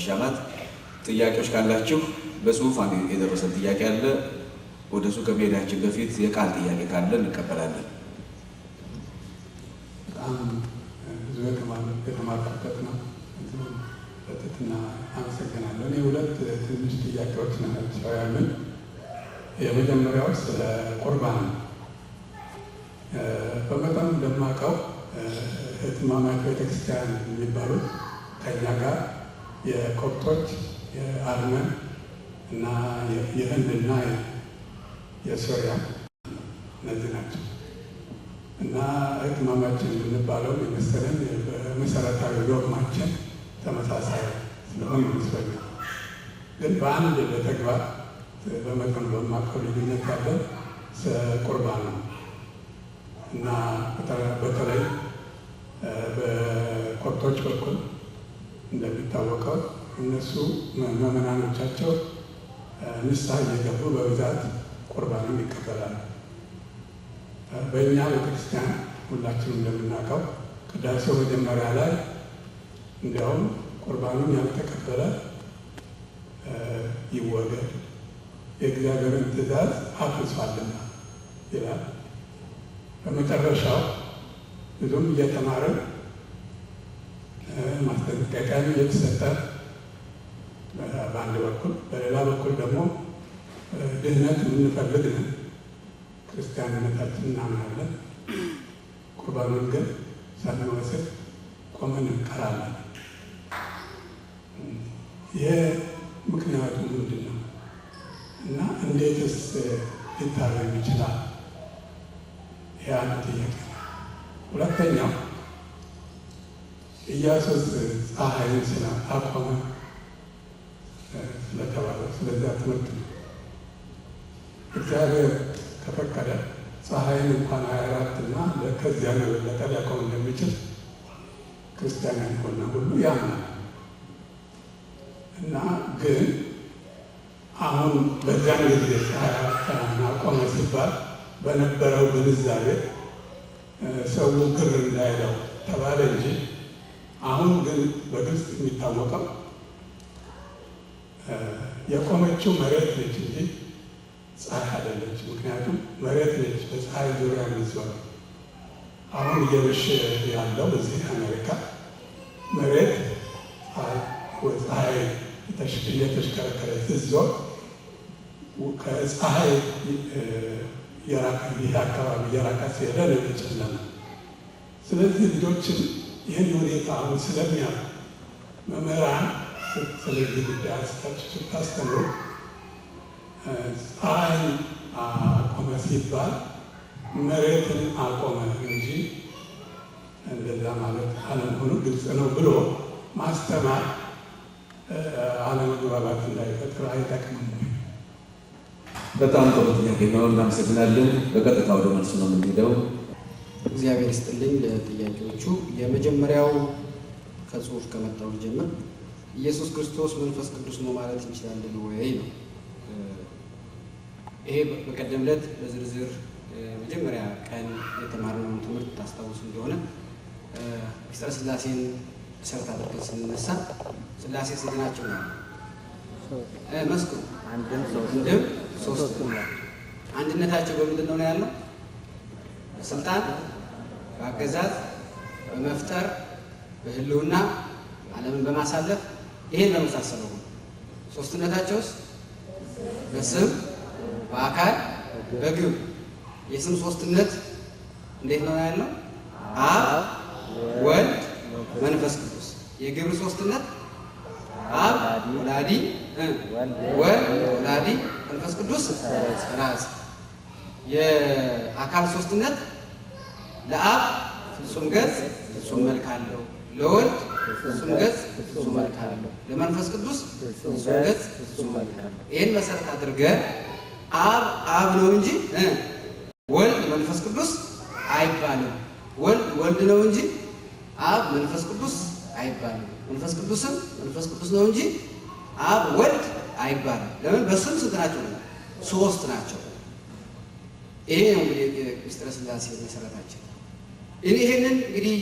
በመሻማት ጥያቄዎች ካላችሁ በጽሁፍ የደረሰ ጥያቄ አለ። ወደሱ ከመሄዳችን በፊት የቃል ጥያቄ ካለ እንቀበላለን። በጣም ብዙ የተማርኩበት ነው። በትህትና አመሰግናለሁ። እኔ ሁለት ትንሽ ጥያቄዎች ናቸው ያሉኝ። የመጀመሪያው ስለ ቁርባን ነው። በመጠኑ እንደማውቀው እህትማማች ቤተክርስቲያን የሚባሉት ከኛ ጋር የኮፕቶች፣ የአርመን እና የህንድና የሶሪያ እነዚህ ናቸው እና እህትማማችን የምንባለው የመሰለን በመሰረታዊ ዶግማችን ተመሳሳይ ስለሆነ ይመስለኛል። ግን በአንድ በተግባር በመጠኑ በማውቀው ልዩነት ያለ ቁርባን ነው እና በተለይ በኮፕቶች በኩል እንደሚታወቀው እነሱ ምዕመናኖቻቸው ንስሐ እየገቡ በብዛት ቁርባንን ይቀበላሉ። በእኛ ቤተክርስቲያን ሁላችንም እንደምናውቀው ቅዳሴው መጀመሪያ ላይ እንዲያውም ቁርባኑን ያልተቀበለ ይወገድ የእግዚአብሔርን ትእዛዝ አፍርሷልና ይላል። በመጨረሻው ብዙም እየተማረ ማስጠንቀቂያ እየተሰጠ በአንድ በኩል፣ በሌላ በኩል ደግሞ ድህነት የምንፈልግ ነን፣ ክርስቲያንነታችን እናምናለን። ቁርባኑን ግን ሳንወስድ ቆመን እንቀራለን። ይህ ምክንያቱ ምንድን ነው እና እንዴትስ ሊታረም ይችላል? ይህ አንድ ጥያቄ። ሁለተኛው ኢያሱስ ፀሐይን አቆመ ስለተባለው ስለዚያ ትምህርት ነው። እግዚአብሔር ከፈቀደ ፀሐይን እንኳን 24 እና ከዚያ የበለጠ ሊያቆም እንደሚችል ክርስቲያን ያልሆነ ሁሉ ያምናል እና ግን አሁን በዚያን ጊዜ 24 አቆመ ሲባል በነበረው ግንዛቤ ሰው ግር እንዳይለው ተባለ እንጂ አሁን ግን በግልጽ የሚታወቀው የቆመችው መሬት ነች እንጂ ፀሐይ አይደለች። ምክንያቱም መሬት ነች በፀሐይ ዙሪያ የሚዞረው። አሁን እየመሸ ያለው እዚህ አሜሪካ መሬት ፀሐይ እየተሽከረከረ ስትዞር ከፀሐይ ይህ አካባቢ የራቃ ሲሄደ ነው የጨለመ። ስለዚህ ልጆችን ይህን ሁኔታ አሁን ስለሚያውቁ መምህራን ስለዚህ ጉዳይ ስታስተምሩ ፀሐይ አቆመ ሲባል መሬትን አቆመ እንጂ እንደዛ ማለት አለመሆኑ ግልጽ ነው ብሎ ማስተማር አለመግባባት እንዳይፈጥር አይጠቅምም። በጣም ጥሩ ጥያቄ ነው። እናመሰግናለን። በቀጥታ ወደ መልሱ ነው የምንሄደው። እግዚአብሔር ይስጥልኝ ለጥያቄዎቹ። የመጀመሪያው ከጽሁፍ ከመጣው ጀምር ኢየሱስ ክርስቶስ መንፈስ ቅዱስ ነው ማለት እንችላለን ወይ ነው። ይሄ በቀደም ዕለት በዝርዝር መጀመሪያ ቀን የተማርነውን ትምህርት ታስታውሱ እንደሆነ ምስጢረ ሥላሴን መሰረት አድርገን ስንነሳ ሥላሴ ስንት ናቸው ነው መስክሩ? አንድም ሶስትም። አንድነታቸው በምንድን ነው ያለው? በስልጣን፣ በአገዛዝ፣ በመፍጠር፣ በህልውና፣ ዓለምን በማሳለፍ ይሄን በመሳሰለው ነው። ሶስትነታቸውስ በስም፣ በአካል፣ በግብር። የስም ሶስትነት እንዴት ነው ያለው? አብ፣ ወልድ፣ መንፈስ ቅዱስ። የግብር ሶስትነት አብ ወላዲ፣ ወልድ ወላዲ፣ መንፈስ ቅዱስ ራስ። የአካል ሶስትነት ለአብ ፍጹም ገጽ ፍጹም መልክ አለው፣ ለወልድ ፍጹም ገጽ ፍጹም መልክ አለው፣ ለመንፈስ ቅዱስ ፍጹም ገጽ ፍጹም መልክ አለው። ይህን መሰረት አድርገን አብ ነው እንጂ ወልድ መንፈስ ቅዱስ አይባልም። ወልድ ነው እንጂ አብ መንፈስ ቅዱስ አይባልም። መንፈስ ቅዱስም መንፈስ ቅዱስ ነው እንጂ አብ ወልድ አይባልም። ለምን? በስም ስንት ናቸው? ሶስት ናቸው። ይሄ ነው እንግዲህ ምስጢረ ሥላሴ መሰረታችን። ይህንን እንግዲህ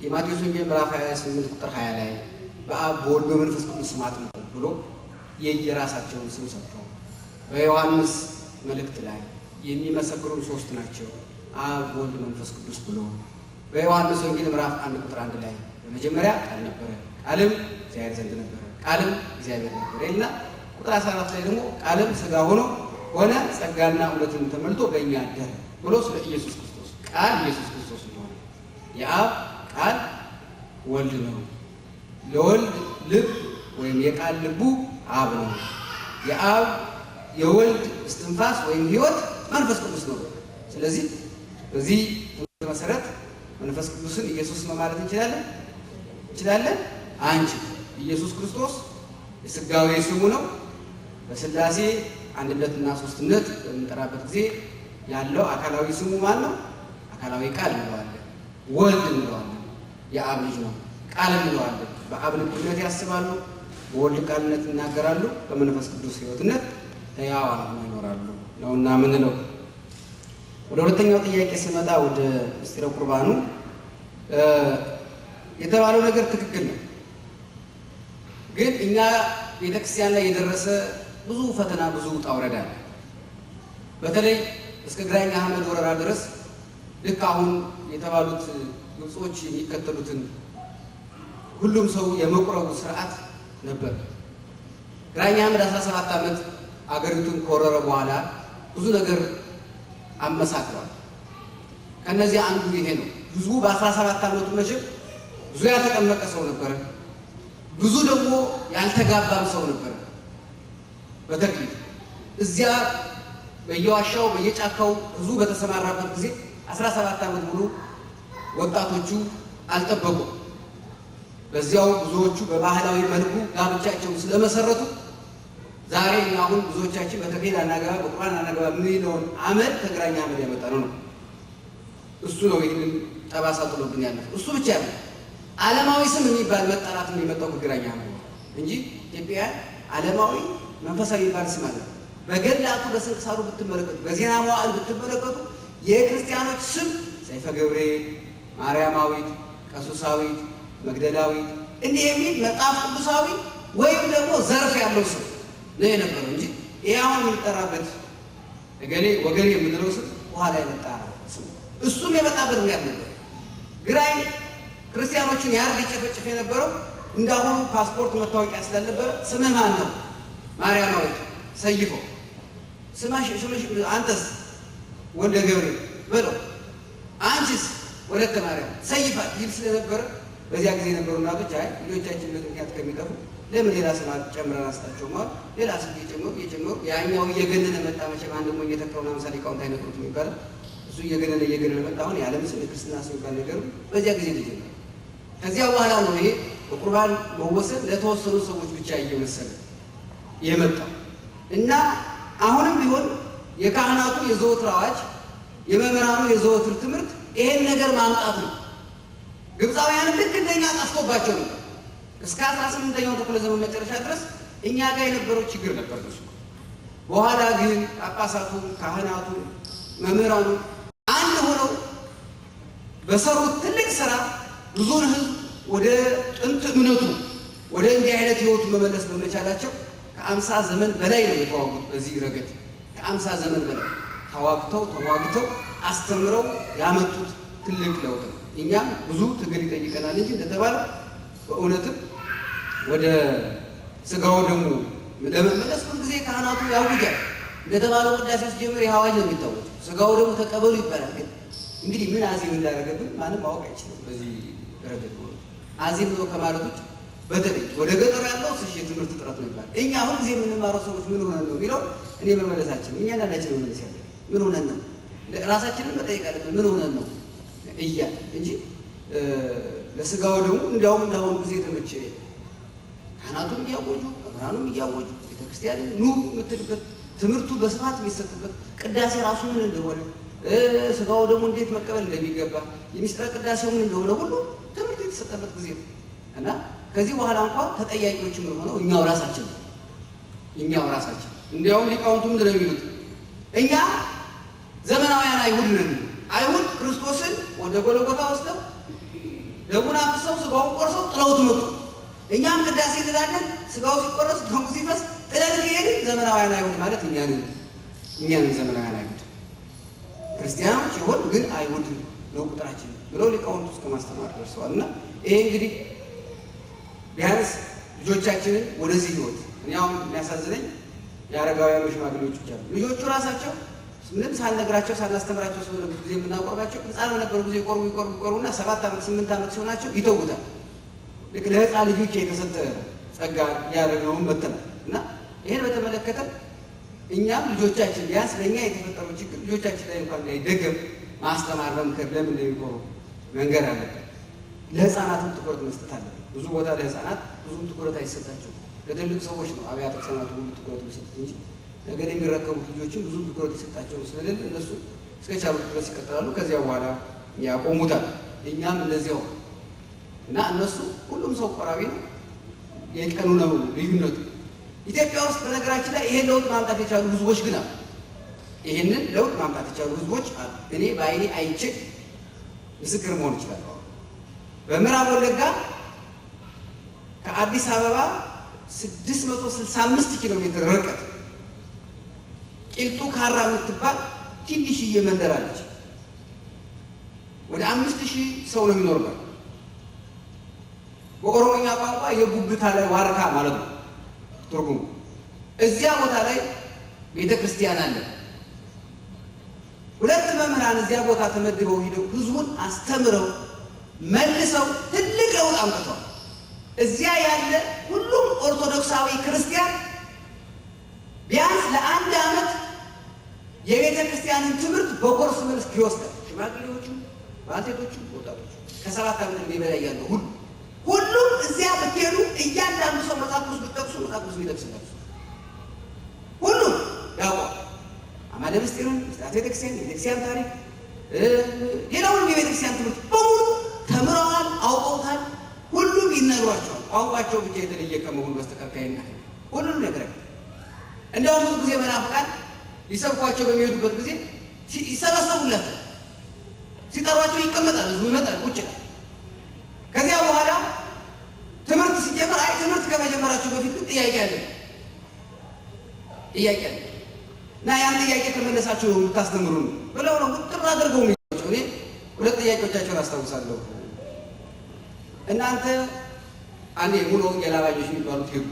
የማቴዎስ ወንጌል ምዕራፍ 28 ቁጥር 20 ላይ በአብ በወልድ በመንፈስ ቅዱስ ስም አጥምቁ ብሎ የየራሳቸውን ስም ሰጥተው በዮሐንስ መልእክት ላይ የሚመሰክሩ ሶስት ናቸው፣ አብ ወልድ መንፈስ ቅዱስ ብሎ በዮሐንስ ወንጌል ምዕራፍ 1 ቁጥር 1 ላይ በመጀመሪያ ቃል ነበረ፣ ቃልም እግዚአብሔር ዘንድ ነበረ፣ ቃልም እግዚአብሔር ነበረ ይልና ቁጥር 14 ላይ ደግሞ ቃልም ሥጋ ሆኖ ሆነ ጸጋና እውነትን ተመልቶ በእኛ አደረ ብሎ ስለ ኢየሱስ ክርስቶስ ቃል ኢየሱስ ክርስቶስ እንደሆነ የአብ ቃል ወልድ ነው። ለወልድ ልብ ወይም የቃል ልቡ አብ ነው። የአብ የወልድ እስትንፋስ ወይም ሕይወት መንፈስ ቅዱስ ነው። ስለዚህ በዚህ መሰረት መንፈስ ቅዱስን ኢየሱስ ነው ማለት እንችላለን? አንችል። ኢየሱስ ክርስቶስ የሥጋዌ ስሙ ነው። በሥላሴ አንድነትና ሦስትነት በምንጠራበት ጊዜ ያለው አካላዊ ስሙ ማን ነው? አካላዊ ቃል እንለዋለን፣ ወልድ እንለዋለን። የአብ ልጅ ነው። ቃል እንለዋለን። በአብ ልብነት ያስባሉ፣ በወልድ ቃልነት ይናገራሉ፣ በመንፈስ ቅዱስ ሕይወትነት ሕያዋን ይኖራሉ ነውና ምንለው። ወደ ሁለተኛው ጥያቄ ስመጣ ወደ ምስጢረ ቁርባኑ የተባለው ነገር ትክክል ነው። ግን እኛ ቤተክርስቲያን ላይ የደረሰ ብዙ ፈተና፣ ብዙ ውጣ ውረድ አለ። በተለይ እስከ ግራኝ አህመድ ወረራ ድረስ ልክ አሁን የተባሉት ግብጾች የሚከተሉትን ሁሉም ሰው የመቁረቡ ስርዓት ነበር። ግራኝ አህመድ 17 ዓመት አገሪቱን ከወረረ በኋላ ብዙ ነገር አመሳክሯል። ከነዚህ አንዱ ይሄ ነው። ብዙ በ17 ዓመቱ መቼም ብዙ ያልተጠመቀ ሰው ነበረ፣ ብዙ ደግሞ ያልተጋባም ሰው ነበረ። በተክሊል እዚያ በየዋሻው በየጫካው ብዙ በተሰማራበት ጊዜ 17 ዓመት ሙሉ ወጣቶቹ አልጠበቁም። በዚያው ብዙዎቹ በባህላዊ መልኩ ጋብቻቸውን ስለመሰረቱ ዛሬ አሁን ብዙዎቻችን በተክሊል አናገባ በቁርባን አናገባ የሚለውን አመል ከግራኝ አህመድ ያመጣ ነው። እሱ ነው ይህንን ጠባሳ ጥሎብን ያለፈው። እሱ ብቻ ነው ዓለማዊ ስም የሚባል መጠራት የሚመጣው ከግራኝ አህመድ እንጂ ኢትዮጵያ ዓለማዊ መንፈሳዊ የሚባል ስም አለ። በገድላቱ በስንክሳሩ ብትመለከቱ፣ በዜና መዋዕል ብትመለከቱ የክርስቲያኖች ስም ሰይፈ ገብርኤል፣ ማርያማዊት፣ ቀሱሳዊት፣ መግደላዊት እንዲህ የሚል መጽሐፍ ቅዱሳዊ ወይም ደግሞ ዘርፍ ያለው ስም ነው የነበረው እንጂ ይህ አሁን የሚጠራበት እገሌ ወገሌ የምንለው ስም በኋላ የመጣ ስም። እሱም የመጣበት ምክንያት ነበር። ግራኝ ክርስቲያኖችን ያርድ ይጨፈጭፍ የነበረው እንዳሁኑ ፓስፖርት መታወቂያ ስላልነበረ ስምህ ማን ነው? ማርያማዊት ሰይፈው። ስምሽ አንተስ? ወልደ ገብርኤል በለው። አንቺስ? ወለተ ማርያም ሰይፋት ይል ስለነበረ በዚያ ጊዜ የነበሩ እናቶች አይ ልጆቻችን በምክንያት ከሚጠፉ ለምን ሌላ ስም ጨምረን አንስታቸው ማለት ሌላ ስም እየጨመሩ ያኛው እየገነነ መጣ። መቼም አንድ ደግሞ እየተካውና ምሳሌ ቃውንት አይነግሩት የሚባል እሱ እየገነነ መጣ። አሁን የዓለም ስም ክርስትና ስም የሚባል ነገሩ በዚያ ጊዜ ልጅ ነው። ከዚያ በኋላ ነው ይሄ በቁርባን መወሰድ ለተወሰኑ ሰዎች ብቻ እየመሰለ የመጣው እና አሁንም ቢሆን የካህናቱ የዘወትር አዋጅ፣ የመምህራኑ የዘወትር ትምህርት ይሄን ነገር ማምጣት ነው። ግብፃውያን ልክ እንደኛ ጠፍቶባቸው ነበር። እስከ 18ኛው ክፍለ ዘመን መጨረሻ ድረስ እኛ ጋር የነበረው ችግር ነበር እሱ። በኋላ ግን ጳጳሳቱ፣ ካህናቱ፣ መምህራኑ አንድ ሆነው በሰሩት ትልቅ ስራ ብዙውን ሕዝብ ወደ ጥንት እምነቱ ወደ እንዲህ አይነት ህይወቱ መመለስ በመቻላቸው ከ50 ዘመን በላይ ነው የተዋጉት። በዚህ ረገድ ከ50 ዘመን በላይ ተዋግተው አስተምረው ያመጡት ትልቅ ለውጥ ነው። እኛም ብዙ ትግል ይጠይቀናል እንጂ እንደተባለው በእውነትም ወደ ስጋው ደግሞ ለመመለስ ሁል ጊዜ ካህናቱ ያውጃል። እንደተባለው ቅዳሴ ሲጀምር የአዋጅ ነው የሚታወቅ። ስጋው ደግሞ ተቀበሉ ይባላል። ግን እንግዲህ ምን አዜም እንዳደረገብን ማንም ማወቅ አይችልም። በዚህ ረገድ አዜም ነው ከማለት ውጭ በተለይ ወደ ገጠሩ ያለው የትምህርት ጥረት ነው ይባላል። እኛ ሁል ጊዜ የምንማረው ሰዎች ምን ሆነን ነው የሚለው እኔ መመለሳችን እኛ እንዳናችን መመለስ ያለ ምን ሆነን ነው ራሳችንን መጠየቅ አለብን። ምን ሆነን ነው እያል እንጂ ለስጋው ደግሞ እንዲያውም እንዳሁኑ ጊዜ ተመቸ ካህናቱም እያወጁ መምህራኑም እያወጁ ቤተክርስቲያን ኑ የምትልበት ትምህርቱ በስፋት የሚሰጥበት ቅዳሴ ራሱ ምን እንደሆነ ስጋው ደግሞ እንዴት መቀበል እንደሚገባ የሚስጥረ ቅዳሴው ምን እንደሆነ ሁሉ ትምህርት የተሰጠበት ጊዜ ነው እና ከዚህ በኋላ እንኳን ተጠያቂዎች የምንሆነው እኛው ራሳችን እንዲያውም ሊቃውንቱ ምንድን ነው የሚሉት? እኛ ዘመናውያን አይሁድ ነን። አይሁድ ክርስቶስን ወደ ጎልጎታ ወስደው ደሙን አፍስሰው ስጋውን ቆርሰው ጥለውት መጡ። እኛም ቅዳሴ እንላለን። ስጋው ሲቆረስ ደሙ ሲፈስ ጥለን ከሄድን ዘመናውያን አይሁድ ማለት እኛን ዘመናውያን አይሁድ ክርስቲያኖች ይሆን ግን አይሁድ ነው ቁጥራችን ብለው ሊቃውንቱ እስከ ማስተማር ደርሰዋል። እና ይሄ እንግዲህ ቢያንስ ልጆቻችንን ወደዚህ ህይወት እኔ አሁን የሚያሳዝነኝ የአረጋውያን ሽማግሌዎች ብቻ ነው። ልጆቹ ራሳቸው ምንም ሳልነግራቸው ሳናስተምራቸው ስለሆነ ብዙ ጊዜ የምናቆርባቸው ህፃን በነበሩ ጊዜ ይቆርቡና 7 ዓመት 8 ዓመት ሲሆናቸው ይተውታል። ልክ ለህፃን ልጆች የተሰጠ ጸጋ ያደረገውን መተናል። እና ይህን በተመለከተ እኛም ልጆቻችን ቢያንስ ለእኛ የተፈጠረው ችግር ልጆቻችን ላይ እንኳን እንዳይደገም ማስተማር መምከር፣ ለምን እንደሚቆሩ መንገድ አለብን። ለህፃናትም ትኩረት መስጠት አለብን። ብዙ ቦታ ለህፃናት ብዙም ትኩረት አይሰጣቸው። ለትልቅ ሰዎች ነው አብያተ ክርስቲያናት ሁሉ ትኩረት የሚሰጡት እንጂ ነገር የሚረከቡት ልጆችን ብዙ ትኩረት የሰጣቸው ስለሌለ እነሱ እስከቻሉት ድረስ ይቀጥላሉ። ከዚያ በኋላ ያቆሙታል። እኛም እንደዚያው እና እነሱ ሁሉም ሰው ቆራቢ ነው። የቀኑ ነው ልዩነቱ። ኢትዮጵያ ውስጥ በነገራችን ላይ ይሄን ለውጥ ማምጣት የቻሉ ህዝቦች ግን አሉ። ይሄንን ለውጥ ማምጣት የቻሉ ህዝቦች አሉ። እኔ በአይኔ አይቼ ምስክር መሆን እችላለሁ። በምዕራብ ወለጋ ከአዲስ አበባ 665 ኪሎ ሜትር ርቀት ቂልጡ ካራ የምትባል ትንሽዬ መንደር አለች። ወደ 5000 ሰው ነው የሚኖርበት። በኦሮሞኛ ቋንቋ የጉብታ ላይ ዋርካ ማለት ነው ትርጉሙ። እዚያ ቦታ ላይ ቤተ ክርስቲያን አለ። 2 መምህራን እዚያ ቦታ ተመድበው ሂደው ህዝቡን አስተምረው መልሰው ትልቅ ለውጥ አምጥተዋል። እዚያ ያለ ሁሉም ኦርቶዶክሳዊ ክርስቲያን ቢያንስ ለ1 ዓመት የቤተ ክርስቲያንን ትምህርት በኮርስ መልክ ይወስዳል። ሽማግሌዎቹ፣ ባልቴቶቹ፣ ወጣቶቹ ከ7 ዓመት ዕድሜ በላይ ያለው ሁሉም እዚያ ብትሄዱ እያንዳንዱ ሰው መጽሐፍ ቅዱስ ብትጠቅሱ መጽሐፍ ቅዱስ ይጠቅስላችሁ። ሁሉም ያውቋል። አማደ ምስጢርን፣ ስርዓተ ቤተክርስቲያን፣ የቤተክርስቲያን ታሪክ፣ ሌላውንም የቤተክርስቲያን ትምህርት በሙሉ ተምረዋል፣ አውቀውታል። ሁሉም ይነግሯቸዋል። ቋንቋቸው ብቻ የተለየ ከመሆኑ በስተቀር ካይና ሁሉም ነገር እንደውም ብዙ ጊዜ መናፍቃን ሊሰብኳቸው በሚሄዱበት ጊዜ ይሰበሰቡላቸዋል። ሲጠሯቸው ይቀመጣል፣ ህዝቡ ይመጣል፣ ቁጭ ይላል። ከዚያ በኋላ ትምህርት ሲጀምር ትምህርት ከመጀመራችሁ በፊት ግን ጥያቄ አለ እና ያን ጥያቄ ከመለሳችሁ ነው የምታስተምሩ ብለው ነው ቁጥር አድርገው የሚሏቸው። እኔ 2 ጥያቄዎቻቸውን አስታውሳለሁ። እናንተ አንዴ የሙሉ ወንጌል አማኞች የሚባሉት ሄዱ።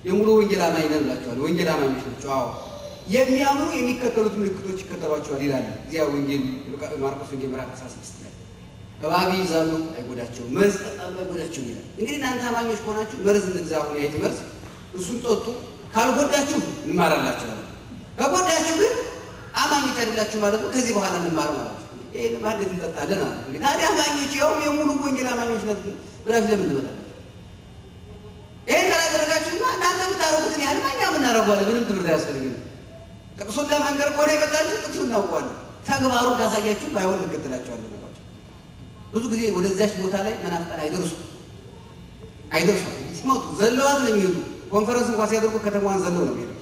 የሙሉ ወንጌል አማኝ ነን ብላችኋል። ወንጌል አማኞች ናቸው። አዎ የሚያምኑ የሚከተሉት ምልክቶች ይከተሏቸዋል ይላል እዚያ ወንጌል ማርቆስ ወንጌል ምዕራፍ 16 ላይ እባብ ይይዛሉ አይጎዳቸውም፣ መርዝ ይጠጣሉ አይጎዳቸውም ይላል። እንግዲህ እናንተ አማኞች ከሆናችሁ መርዝ እንግዛ፣ አሁን የአይጥ መርዝ እሱን ጠጡ፣ ካልጎዳችሁ እንማራላችኋለን። ከጎዳችሁ ግን አማኞች አይደላችሁ ማለት ነው። ከዚህ በኋላ እንማር ማለት ነው። ይሄ ማለት እንጠጣለን አለ። እንግዲህ ታዲያ አማኞች ያው የሙሉ ወንጌል አማኞች ናት ብላችሁ ለምን ትመጣላችሁ? ይሄን ካላደረጋችሁማ እናንተ የምታረጉትን ያህል እኛ የምናረጓለን። ምንም ትምህርት አያስፈልግም። ጥቅሱን ለመንገር ከሆነ የመጣችሁ ጥቅሱን እናውቀዋለን። ተግባሩን ካሳያችሁ ባይሆን እንከተላችኋለን። ብዙ ጊዜ ወደዚያች ቦታ ላይ መናፍቃን አይደርሱም። ሲሞቱ ዘለዋት ነው የሚሄዱ። ኮንፈረንስ እንኳን ሲያደርጉ ከተማዋን ዘለው ነው የሚሄዱት።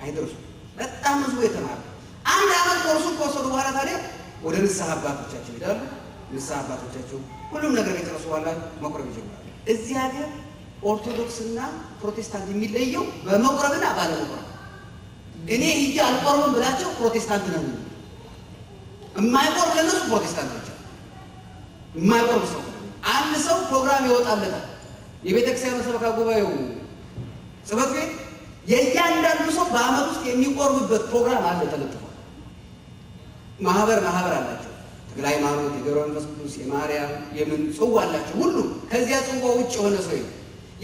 አይደርሱም። በጣም ህዝቡ የተማረ 1 ዓመት ኮርሱን ከወሰዱ በኋላ ታዲያ ወደ ንስሐ አባቶቻቸው ይሄዳሉ። ንስሐ አባቶቻቸው ሁሉም ነገር የጨረሱ በኋላ መቁረብ ይጀምራሉ። እዚህ ሀገር ኦርቶዶክስና ፕሮቴስታንት የሚለየው በመቁረብና ባለመቁረብ። እኔ ሂጄ አልቆርብም ብላቸው ፕሮቴስታንት ነው። የማይቆርብ ለነሱ ፕሮቴስታንት ናቸው። የማይቆርብ ሰው አንድ ሰው ፕሮግራም ይወጣለታል። የቤተክርስቲያን መሰበካ ጉባኤው ጽሕፈት ቤት የእያንዳንዱ ሰው በዓመት ውስጥ የሚቆርብበት ፕሮግራም አለ ተለጥፏል። ማህበር አላቸው። ተክለ ሃይማኖት፣ የገብረ መንፈስ ቅዱስ፣ የማርያም የምን ጽዋ አላቸው። ሁሉም ከዚያ ጽዋ ውጭ የሆነ ሰው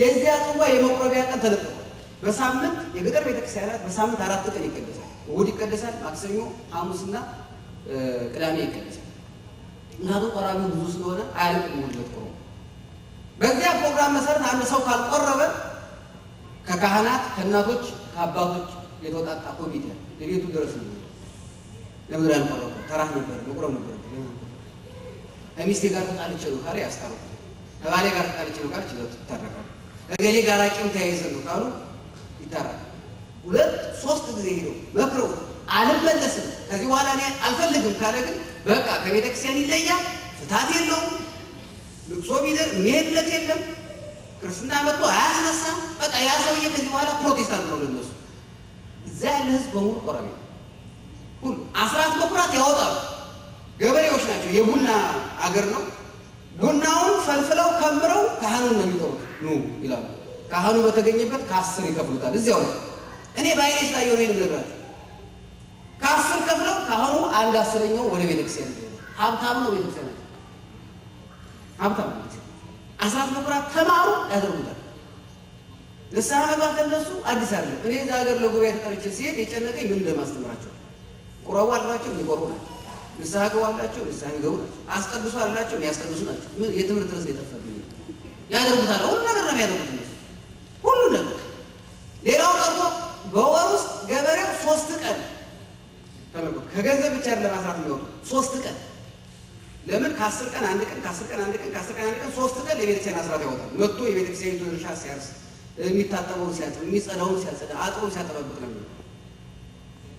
የዚያ ጽዋ የመቁረቢያ ቀን ተለጥፏል። በሳምንት የገጠር ቤተክርስቲያናት በሳምንት 4 ቀን ይቀደሳል። እሑድ ይቀደሳል፣ ማክሰኞ፣ ሐሙስና ቅዳሜ ይቀደሳል። ምክንያቱም ቆራቢው ብዙ ስለሆነ አያልቅም። ሁለት ቆሮ በዚያ ፕሮግራም መሰረት አንድ ሰው ካልቆረበ ከካህናት ከእናቶች ከአባቶች የተወጣጣ ኮሚቴ ለቤቱ ድረስ ነው። ለምን ያልቆረበ ተራህ ነበር መቁረብ ነበር። ከሚስቴ ጋር ተጣልቼ ነው ካለ ያስታርቁ። ከባሌ ጋር ተጣልቼ ነው ካለ ይታረቃሉ። ከገሌ ጋር ቂም ተያይዘን ነው ካሉ ይታረቃሉ። 2-3 ጊዜ ሄደው መክረው አልመለስም ከዚህ በኋላ እኔ አልፈልግም ካለ ግን በቃ ከቤተክርስቲያን ይለያል። ፍታት የለውም። ልቅሶ ቢደር የሚሄድለት የለም። ክርስትና መጥቶ አያስነሳም። በቃ ያ ሰውዬ ከዚህ በኋላ ፕሮቴስታንት ነው ለነሱ። እዛ ያለ ህዝብ በሙሉ ቆራቢ ሁሉ አስራት በኩራት ያወጣሉ። ገበሬዎች ናቸው። የቡና አገር ነው። ቡናውን ፈልፍለው ከምረው ካህኑን ነው የሚጠሩት። ኑ ይላሉ። ካህኑ በተገኘበት ከ10 ይከፍሉታል። እዚያው እኔ ባይኔ ስላየሁ ነው የምነግራችሁ። ከ10 ከፍለው ካህኑ 1/10ኛው ወደ ቤተክርስቲያን ይሄዳል። ሀብታም ነው ቤተክርስቲያን ሀብታም ነው። አስራት በኩራት ተማሩ ያደርጉታል። ንስሐ መግባት ለነሱ አዲስ አይደለም። እኔ እዛ ሀገር ለጉባኤ ተጠርቼ ሲሄድ የጨነቀኝ ምን እንደማስተምራቸው። ቁረቡ አላቸው የሚቆርቡ ናቸው። ንስሐ ገቡ አላቸው ንስሐ የሚገቡ ናቸው። አስቀድሱ አላቸው የሚያስቀድሱ ናቸው። ምን የትምህርት ድረስ የጠፋብኝ ያደርጉታል። ሁሉ ነገር ነው የሚያደርጉት እነሱ ሁሉ ነገር። ሌላው ቀርቶ በወር ውስጥ ገበሬው 3 ቀን ተመልከቱ። ከገንዘብ ብቻ ለማስራት የሚወጡ 3 ቀን ለምን ከ10 ቀን 1 ቀን ከ10 ቀን 1 ቀን ከ10 ቀን 1 ቀን 3 ቀን ለቤተክርስቲያን አስራት ያወጣል። መጥቶ የቤተክርስቲያኒቱ እርሻ ሲያርስ የሚታጠበውን ሲያጥብ የሚጸዳውን ሲያጸዳ አጥሩን ሲያጠባብቅ ነው።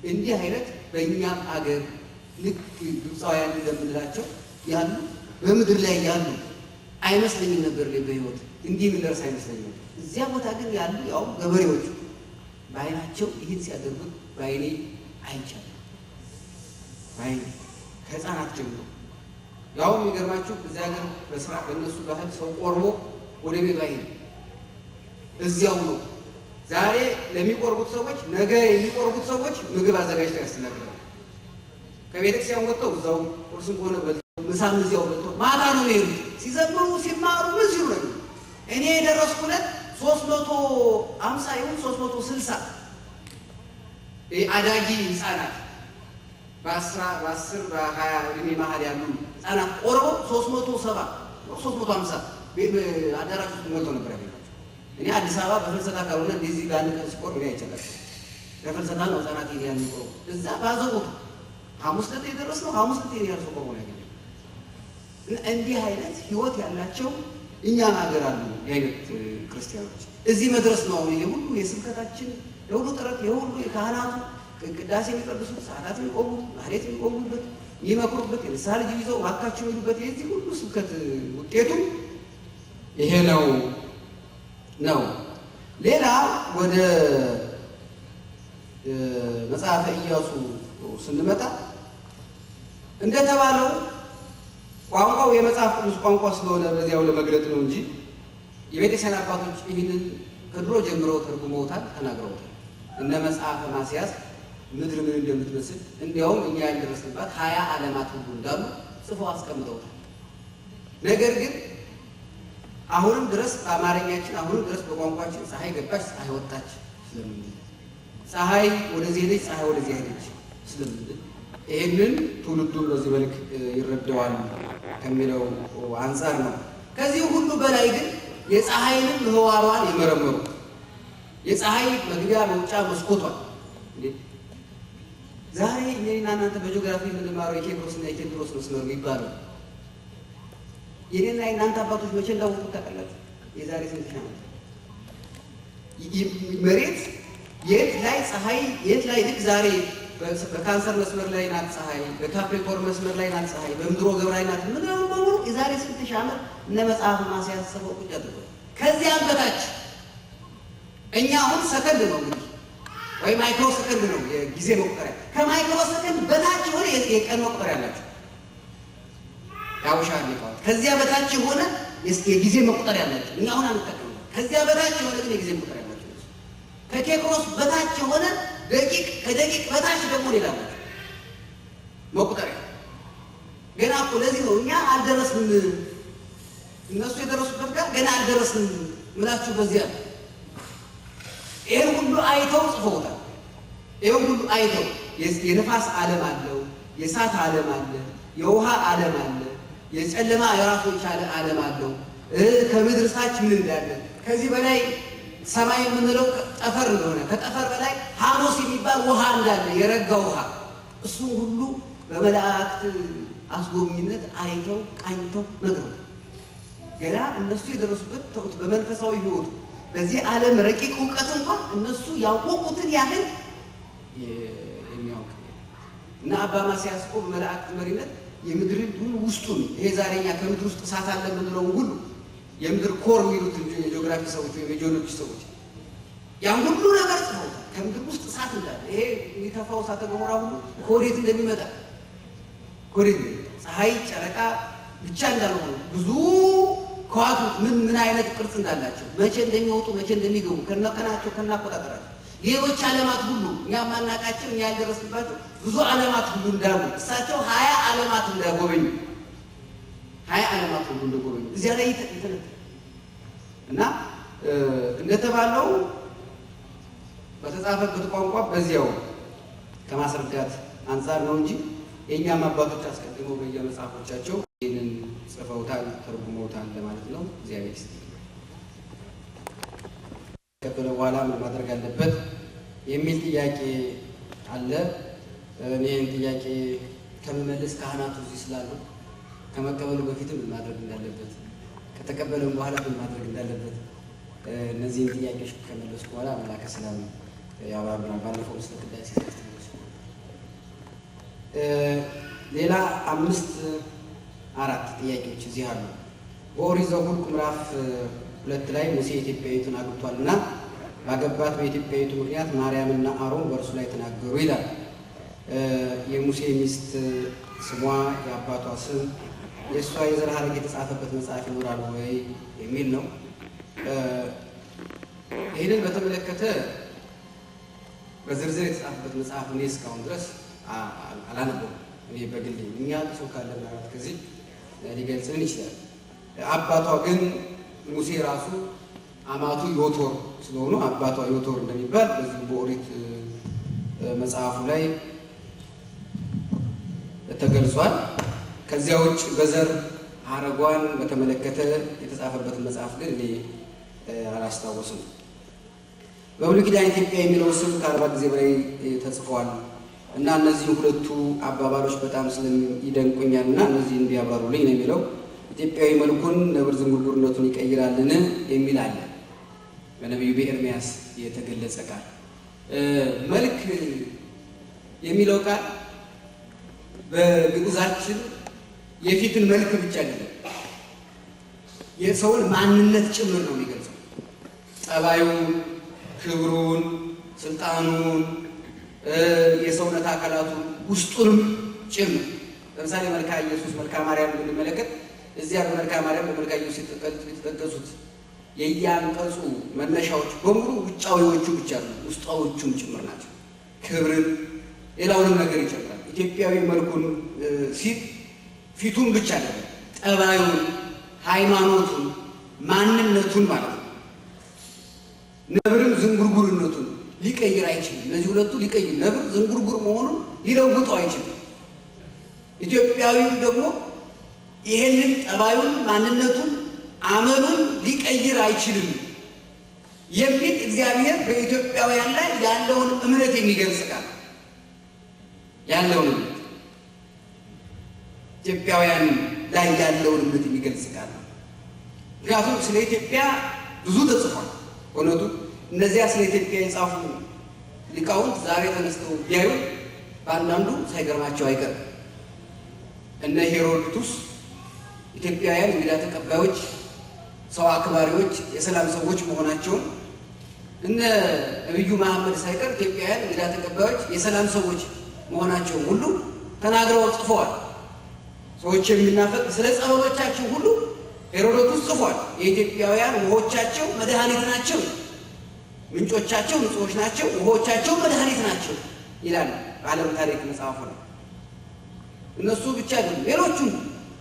እንዲህ አይነት በእኛም አገር ልክ ግብፃውያን እንደምንላቸው ያሉ በምድር ላይ ያሉ አይመስለኝም ነበር። በህይወት እንዲህ የምንደርስ አይመስለኝም። እዚያ ቦታ ግን ያሉ ያው ገበሬዎቹ በአይናቸው ይህን ሲያደርጉት በአይኔ አይቻልም። በአይኔ ከህፃናት ጀምሮ ያው የሚገርማችሁ እዚያ ሀገር በስራ በእነሱ ባህል ሰው ቆርቦ ወደ ቤቱ አይሄድም። እዚያው ነው። ዛሬ ለሚቆርቡት ሰዎች ነገ የሚቆርቡት ሰዎች ምግብ አዘጋጅተው ያስተናግዳሉ። ከቤተክርስቲያን ወጥተው እዛው ቁርስም ሆነ በልተው ምሳም እዚያው በልተው ማታ ነው የሚሄዱት። ሲዘምሩ ሲማሩ ምን ሲሉ ነው። እኔ የደረስኩለት 350 ይሁን 360 አዳጊ ህፃናት በ10 በ20 እድሜ መሀል ያሉ ህፃናት ቆርበው 370 350 አዳራሽ ውስጥ ሞልቶ ነበር ያገኘ። እኔ አዲስ አበባ በፍልሰታ ካልሆነ እንደዚህ በአንድ ቀን ሲቆርብ እኔ አይቻልም። በፍልሰታ ነው ህፃናት ይሄን የሚቆርቡ። እዛ ባዘቦቱ ሐሙስ ዕለት የደረስነው ሐሙስ ዕለት ያልሶ ቆርቦ ነው ያገኘ። እንዲህ አይነት ህይወት ያላቸው እኛም ሀገር አሉ የአይነት ክርስቲያኖች። እዚህ መድረስ ነው አሁን የሁሉ የስብከታችን የሁሉ ጥረት የሁሉ የካህናቱ ቅዳሴ የሚቀድሱት ሰዓታት የሚቆሙት ማህሌት የሚቆሙበት የሚመክሩበት የንስሐ ልጅ ይዘው እባካችሁ የሚሉበት የዚህ ሁሉ ስብከት ውጤቱ ይሄ ነው። ሌላ ወደ መጽሐፈ ኢያሱ ስንመጣ እንደተባለው ቋንቋው የመጽሐፍ ቅዱስ ቋንቋ ስለሆነ በዚያው ለመግለጥ ነው እንጂ የቤተክርስቲያን አባቶች ይህንን ከድሮ ጀምረው ተርጉመውታል፣ ተናግረውታል። እነ መጽሐፈ ማስያስ ምድር ምን እንደምትመስል እንዲያውም እኛ ያልደረስንባት 20 ዓለማት ሁሉ እንዳሉ ጽፈው አስቀምጠውታል። ነገር ግን አሁንም ድረስ በአማርኛችን አሁንም ድረስ በቋንቋችን ፀሐይ ገባች ፀሐይ ወጣች ስለምንል ፀሐይ ወደዚህ ሄደች ፀሐይ ወደዚህ ሄደች ስለምንል ይህንን ትውልዱን በዚህ መልክ ይረዳዋል ከሚለው አንጻር ነው። ከዚህ ሁሉ በላይ ግን የፀሐይንም ምህዋሯን የመረመሩ የፀሐይ መግቢያ መውጫ መስኮቷን ዛሬ እኔና እናንተ በጂኦግራፊ የምንማረው የኬክሮስና የኬንድሮስ መስመር የሚባለው የኔና የእናንተ አባቶች መቼ እንዳወቁት ታውቃላችሁ? የዛሬ ስንት ሺህ ዓመት መሬት የት ላይ ፀሐይ የት ላይ ልክ ዛሬ በካንሰር መስመር ላይ ናት ፀሐይ፣ በካፕሪኮርን መስመር ላይ ናት ፀሐይ፣ በምድሮ ገብረ ላይ ናት ምን ነው በሙሉ የዛሬ ስንት ሺህ ዓመት እነ መጽሐፍ ማስያዝ ጽፈው ቁጭ አድርገው ከዚያም በታች እኛ አሁን ሰከንድ ነው እንግዲህ ወይ ማይክሮ ሰከንድ ነው የጊዜ መቁጠሪያ። ከማይክሮ ሰከንድ በታች የሆነ የቀን መቁጠሪያ አላቸው ያውሻል ይባል። ከዚያ በታች የሆነ የጊዜ መቁጠሪያ አላቸው። እኛ አሁን አንጠቀምም። ከዚያ በታች የሆነ ግን የጊዜ መቁጠሪያ አላቸው። ከኬክሮስ በታች የሆነ ደቂቅ፣ ከደቂቅ በታች ደግሞ ሌላ መቁጠሪያ ገና እኮ ለዚህ ነው እኛ አልደረስንም። እነሱ የደረሱበት ጋር ገና አልደረስንም ምላችሁ በዚያ ይሄን ሁሉ አይተው ጽፈውታል። ይሄን ሁሉ አይተው የነፋስ ዓለም አለው፣ የእሳት ዓለም አለ፣ የውሃ ዓለም አለ፣ የጨለማ የራሱ የቻለ ዓለም አለው። ከምድር ታች ምን እንዳለ ከዚህ በላይ ሰማይ የምንለው ጠፈር እንደሆነ ከጠፈር በላይ ሐሞስ የሚባል ውሃ እንዳለ የረጋ ውሃ እሱን ሁሉ በመላእክት አስጎብኝነት አይተው ቃኝተው ነግረው ገና እነሱ የደረሱበት ተውት። በመንፈሳዊ ሕይወቱ በዚህ ዓለም ረቂቅ እውቀት እንኳን እነሱ ያወቁትን ያህል የሚያውቅ እና አባ ማስያስ እኮ በመላእክት መሪነት የምድርን ሁሉ ውስጡን ይሄ ዛሬኛ ከምድር ውስጥ እሳት አለ የምንለውን ሁሉ የምድር ኮር የሚሉት የጂኦግራፊ ሰዎች ወይም የጂኦሎጂ ሰዎች ያን ሁሉ ነገር ጽፈውታል። ከምድር ውስጥ እሳት እንዳለ ይሄ የሚተፋው እሳተ ገሞራ ሁሉ ከወዴት እንደሚመጣ ከወዴት ፀሐይ፣ ጨረቃ ብቻ እንዳልሆነ ብዙ ከዋክብት ምን አይነት ቅርጽ እንዳላቸው መቼ እንደሚወጡ መቼ እንደሚገቡ ከነቀናቸው ከናቆጣጠራቸው ሌሎች ዓለማት ሁሉ እኛ ማናቃቸው እኛ ያልደረስንባቸው ብዙ ዓለማት ሁሉ እንዳሉ እሳቸው 20 ዓለማት እንዳጎበኙ 20 ዓለማት ሁሉ እንደጎበኙ እዚያ ላይ ይተነተናል እና እንደተባለው በተጻፈበት ቋንቋ በዚያው ከማስረዳት አንጻር ነው እንጂ የእኛም አባቶች አስቀድመው በየመጽሐፎቻቸው ይህንን ጽፈውታል፣ ተርጉመውታል ለማለት ነው። እግዚአብሔር ይስጥልኝ። ከበለ በኋላ ምን ማድረግ አለበት የሚል ጥያቄ አለ። እኔን ጥያቄ ከመመለስ ካህናቱ እዚህ ስላሉ ከመቀበሉ በፊት ምን ማድረግ እንዳለበት፣ ከተቀበለም በኋላ ምን ማድረግ እንዳለበት እነዚህን ጥያቄዎች ከመለሱ በኋላ መላከ ሰላም ያብራራል። ባለፈው ስለ ቅዳሴ ሌላ 5-4 ጥያቄዎች እዚህ አሉ። በኦሪት ዘኍልቍ ምዕራፍ 2 ላይ ሙሴ ኢትዮጵያዊቱን አግብቷልና ባገባት በኢትዮጵያዊቱ ምክንያት ማርያምና አሮን በእርሱ ላይ ተናገሩ ይላል። የሙሴ ሚስት ስሟ፣ የአባቷ ስም፣ የእሷ የዘር ሐረግ የተጻፈበት መጽሐፍ ይኖራል ወይ የሚል ነው። ይህንን በተመለከተ በዝርዝር የተጻፈበት መጽሐፍ እኔ እስካሁን ድረስ አላነበብኩም። እኔ በግሌ እኛ ሰው ካለ ምናልባት ከዚህ ሊገልጽልን ይችላል። አባቷ ግን ሙሴ ራሱ አማቱ ዮቶር ስለሆኑ አባቷ ዮቶር እንደሚባል በዚህ በኦሪት መጽሐፉ ላይ ተገልጿል። ከዚያ ውጭ በዘር ሐረጓን በተመለከተ የተጻፈበትን መጽሐፍ ግን እኔ አላስታወስም። በብሉይ ኪዳን ኢትዮጵያ የሚለው ስም ከ40 ጊዜ በላይ ተጽፏል እና እነዚህ ሁለቱ አባባሎች በጣም ስለሚደንቁኛል እና እነዚህ እንዲያብራሩልኝ ነው የሚለው። ኢትዮጵያዊ መልኩን ነብር ዝንጉርጉርነቱን ይቀይራልን የሚል አለ። በነቢዩ በኤርምያስ የተገለጸ ቃል መልክ የሚለው ቃል በግዕዛችን የፊትን መልክ ብቻ አይደለም፣ የሰውን ማንነት ጭምር ነው የሚገልጸው። ጠባዩን፣ ክብሩን፣ ስልጣኑን፣ የሰውነት አካላቱን ውስጡንም ጭምር። ለምሳሌ መልክአ ኢየሱስ፣ መልክአ ማርያም ብንመለከት እዚያ በመልክአ ማርያም በመልክአ ኢየሱስ የተጠቀሱት የየአንቀጹ መነሻዎች በሙሉ ውጫዊዎቹ ብቻ ነው፣ ውስጣዎቹም ጭምር ናቸው። ክብርን፣ ሌላውንም ነገር ይጨምራል። ኢትዮጵያዊ መልኩን ሲል ፊቱን ብቻ አይደለም፣ ጠባዩን፣ ሃይማኖቱን፣ ማንነቱን ማለት ነው። ነብርም ዝንጉርጉርነቱን ሊቀይር አይችልም። እነዚህ ሁለቱ ሊቀይር፣ ነብር ዝንጉርጉር መሆኑን ሊለውጠው አይችልም። ኢትዮጵያዊው ደግሞ ይሄንን ጠባዩን፣ ማንነቱን፣ አመሉን ሊቀይር አይችልም የሚል እግዚአብሔር በኢትዮጵያውያን ላይ ያለውን እምነት የሚገልጽ ቃል ያለውን እምነት ኢትዮጵያውያን ላይ ያለውን እምነት የሚገልጽ ቃል ነው። ምክንያቱም ስለ ኢትዮጵያ ብዙ ተጽፏል። እውነቱ እነዚያ ስለ ኢትዮጵያ የጻፉ ሊቃውንት ዛሬ ተነስተው ቢያዩ በአንዳንዱ ሳይገርማቸው አይቀርም። እነ ሄሮዶቱስ ኢትዮጵያውያን እንግዳ ተቀባዮች፣ ሰው አክባሪዎች፣ የሰላም ሰዎች መሆናቸውን እነ ነቢዩ መሐመድ ሳይቀር ኢትዮጵያውያን እንግዳ ተቀባዮች፣ የሰላም ሰዎች መሆናቸውን ሁሉ ተናግረው ጽፈዋል። ሰዎች የሚናፈቅ ስለ ጸበሎቻቸው ሁሉ ሄሮዶቱስ ጽፏል። የኢትዮጵያውያን ውሆቻቸው መድኃኒት ናቸው፣ ምንጮቻቸው ንጹሖች ናቸው፣ ውሆቻቸው መድኃኒት ናቸው ይላል በዓለም ታሪክ መጽሐፉ ነው። እነሱ ብቻ አይደሉም፣ ሌሎቹም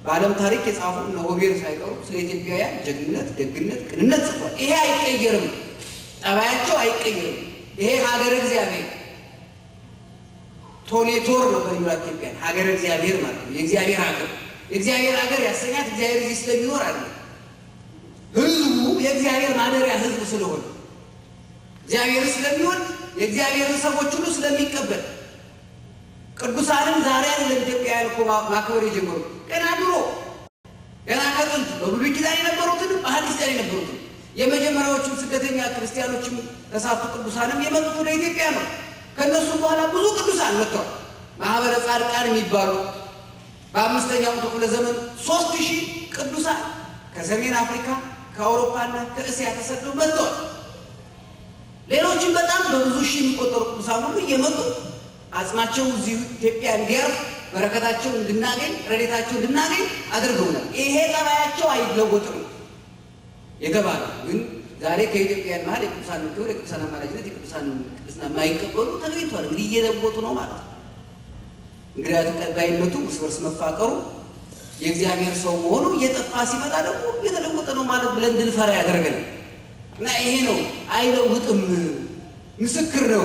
በዓለም ታሪክ የጻፉ እነ ሆሜር ሳይቀሩ ስለ ኢትዮጵያውያን ጀግንነት፣ ደግነት፣ ቅንነት ጽፏል። ይሄ አይቀየርም፣ ጠባያቸው አይቀየርም። ይሄ ሀገረ እግዚአብሔር ቶኔቶር ነው በሚሏት ኢትዮጵያ ሀገረ እግዚአብሔር ማለት ነው። የእግዚአብሔር ሀገር የእግዚአብሔር ሀገር ያሰኛት እግዚአብሔር እዚህ ስለሚኖር አለ። ህዝቡ የእግዚአብሔር ማደሪያ ህዝብ ስለሆነ እግዚአብሔር ስለሚወድ የእግዚአብሔርን ሰዎች ሁሉ ስለሚቀበል ቅዱሳንን ዛሬ አይደለም ኢትዮጵያውያን እኮ ማክበር የጀመሩ ገና ድሮ ገና ከጥንት በብሉይ ኪዳን የነበሩትን በሐዲስ ኪዳን የነበሩትን የመጀመሪያዎቹም ስደተኛ ክርስቲያኖችም ተሳቱ ቅዱሳንም የመጡት ወደ ኢትዮጵያ ነው። ከእነሱ በኋላ ብዙ ቅዱሳን መጥተዋል። ማህበረ ጻድቃን የሚባሉ በ5ኛው ክፍለ ዘመን 3000 ቅዱሳን ከሰሜን አፍሪካ፣ ከአውሮፓና ከእስያ ተሰደው መጥተዋል። ሌሎችም በጣም በብዙ ሺህ የሚቆጠሩ ቅዱሳን ሁሉ እየመጡ አጽማቸው እዚሁ ኢትዮጵያ እንዲያርፍ በረከታቸው እንድናገኝ ረድኤታቸው እንድናገኝ አድርገውናል። ይሄ ጠባያቸው አይለወጥም የተባለው ግን ዛሬ ከኢትዮጵያን መሀል የቅዱሳን ክብር፣ የቅዱሳን አማላጅነት፣ የቅዱሳን ቅድስና የማይቀበሉ ተገኝቷል። እንግዲህ እየለወጡ ነው ማለት ነው። እንግዲህ ተቀባይነቱ እርስ በርስ መፋቀሩ የእግዚአብሔር ሰው መሆኑ እየጠፋ ሲመጣ ደግሞ እየተለወጠ ነው ማለት ብለን እንድንፈራ ያደርገናል። እና ይሄ ነው አይለውጥም፣ ምስክር ነው።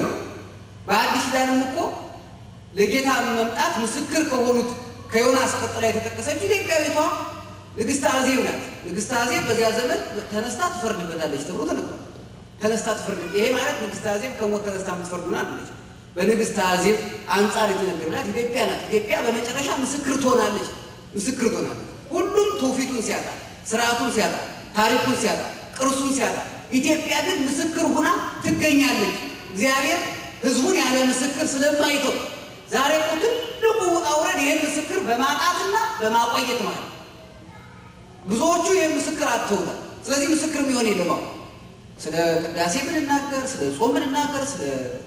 በአዲስ ኪዳንም እኮ ለጌታ መምጣት ምስክር ከሆኑት ከዮናስ ቀጥላ የተጠቀሰችው ኢትዮጵያዊቷ ንግሥተ አዜብ ናት። ንግሥተ አዜብ በዚያ ዘመን ተነስታ ትፈርድበታለች ተብሎ ተነግሯል። ተነስታ ትፈርድ፣ ይሄ ማለት ንግሥተ አዜብ ከሞት ተነስታ የምትፈርዱና አለች። በንግሥተ አዜብ አንጻር የተነገረላት ኢትዮጵያ ናት። ኢትዮጵያ በመጨረሻ ምስክር ትሆናለች። ምስክር ትሆናለች። ሁሉም ትውፊቱን ሲያጣ፣ ስርዓቱን ሲያጣ፣ ታሪኩን ሲያጣ፣ ቅርሱን ሲያጣ፣ ኢትዮጵያ ግን ምስክር ሁና ትገኛለች። እግዚአብሔር ሕዝቡን ያለ ምስክር ስለማይተው ዛሬ እኮ ትልቁ ውጣ ውረድ ይህን ምስክር በማጣትና በማቆየት ማለት ብዙዎቹ ይህን ምስክር አጥተውታል። ስለዚህ ምስክር የሚሆን የለም። ስለ ቅዳሴ ብንናገር፣ ስለ ጾም ብንናገር፣ ስለ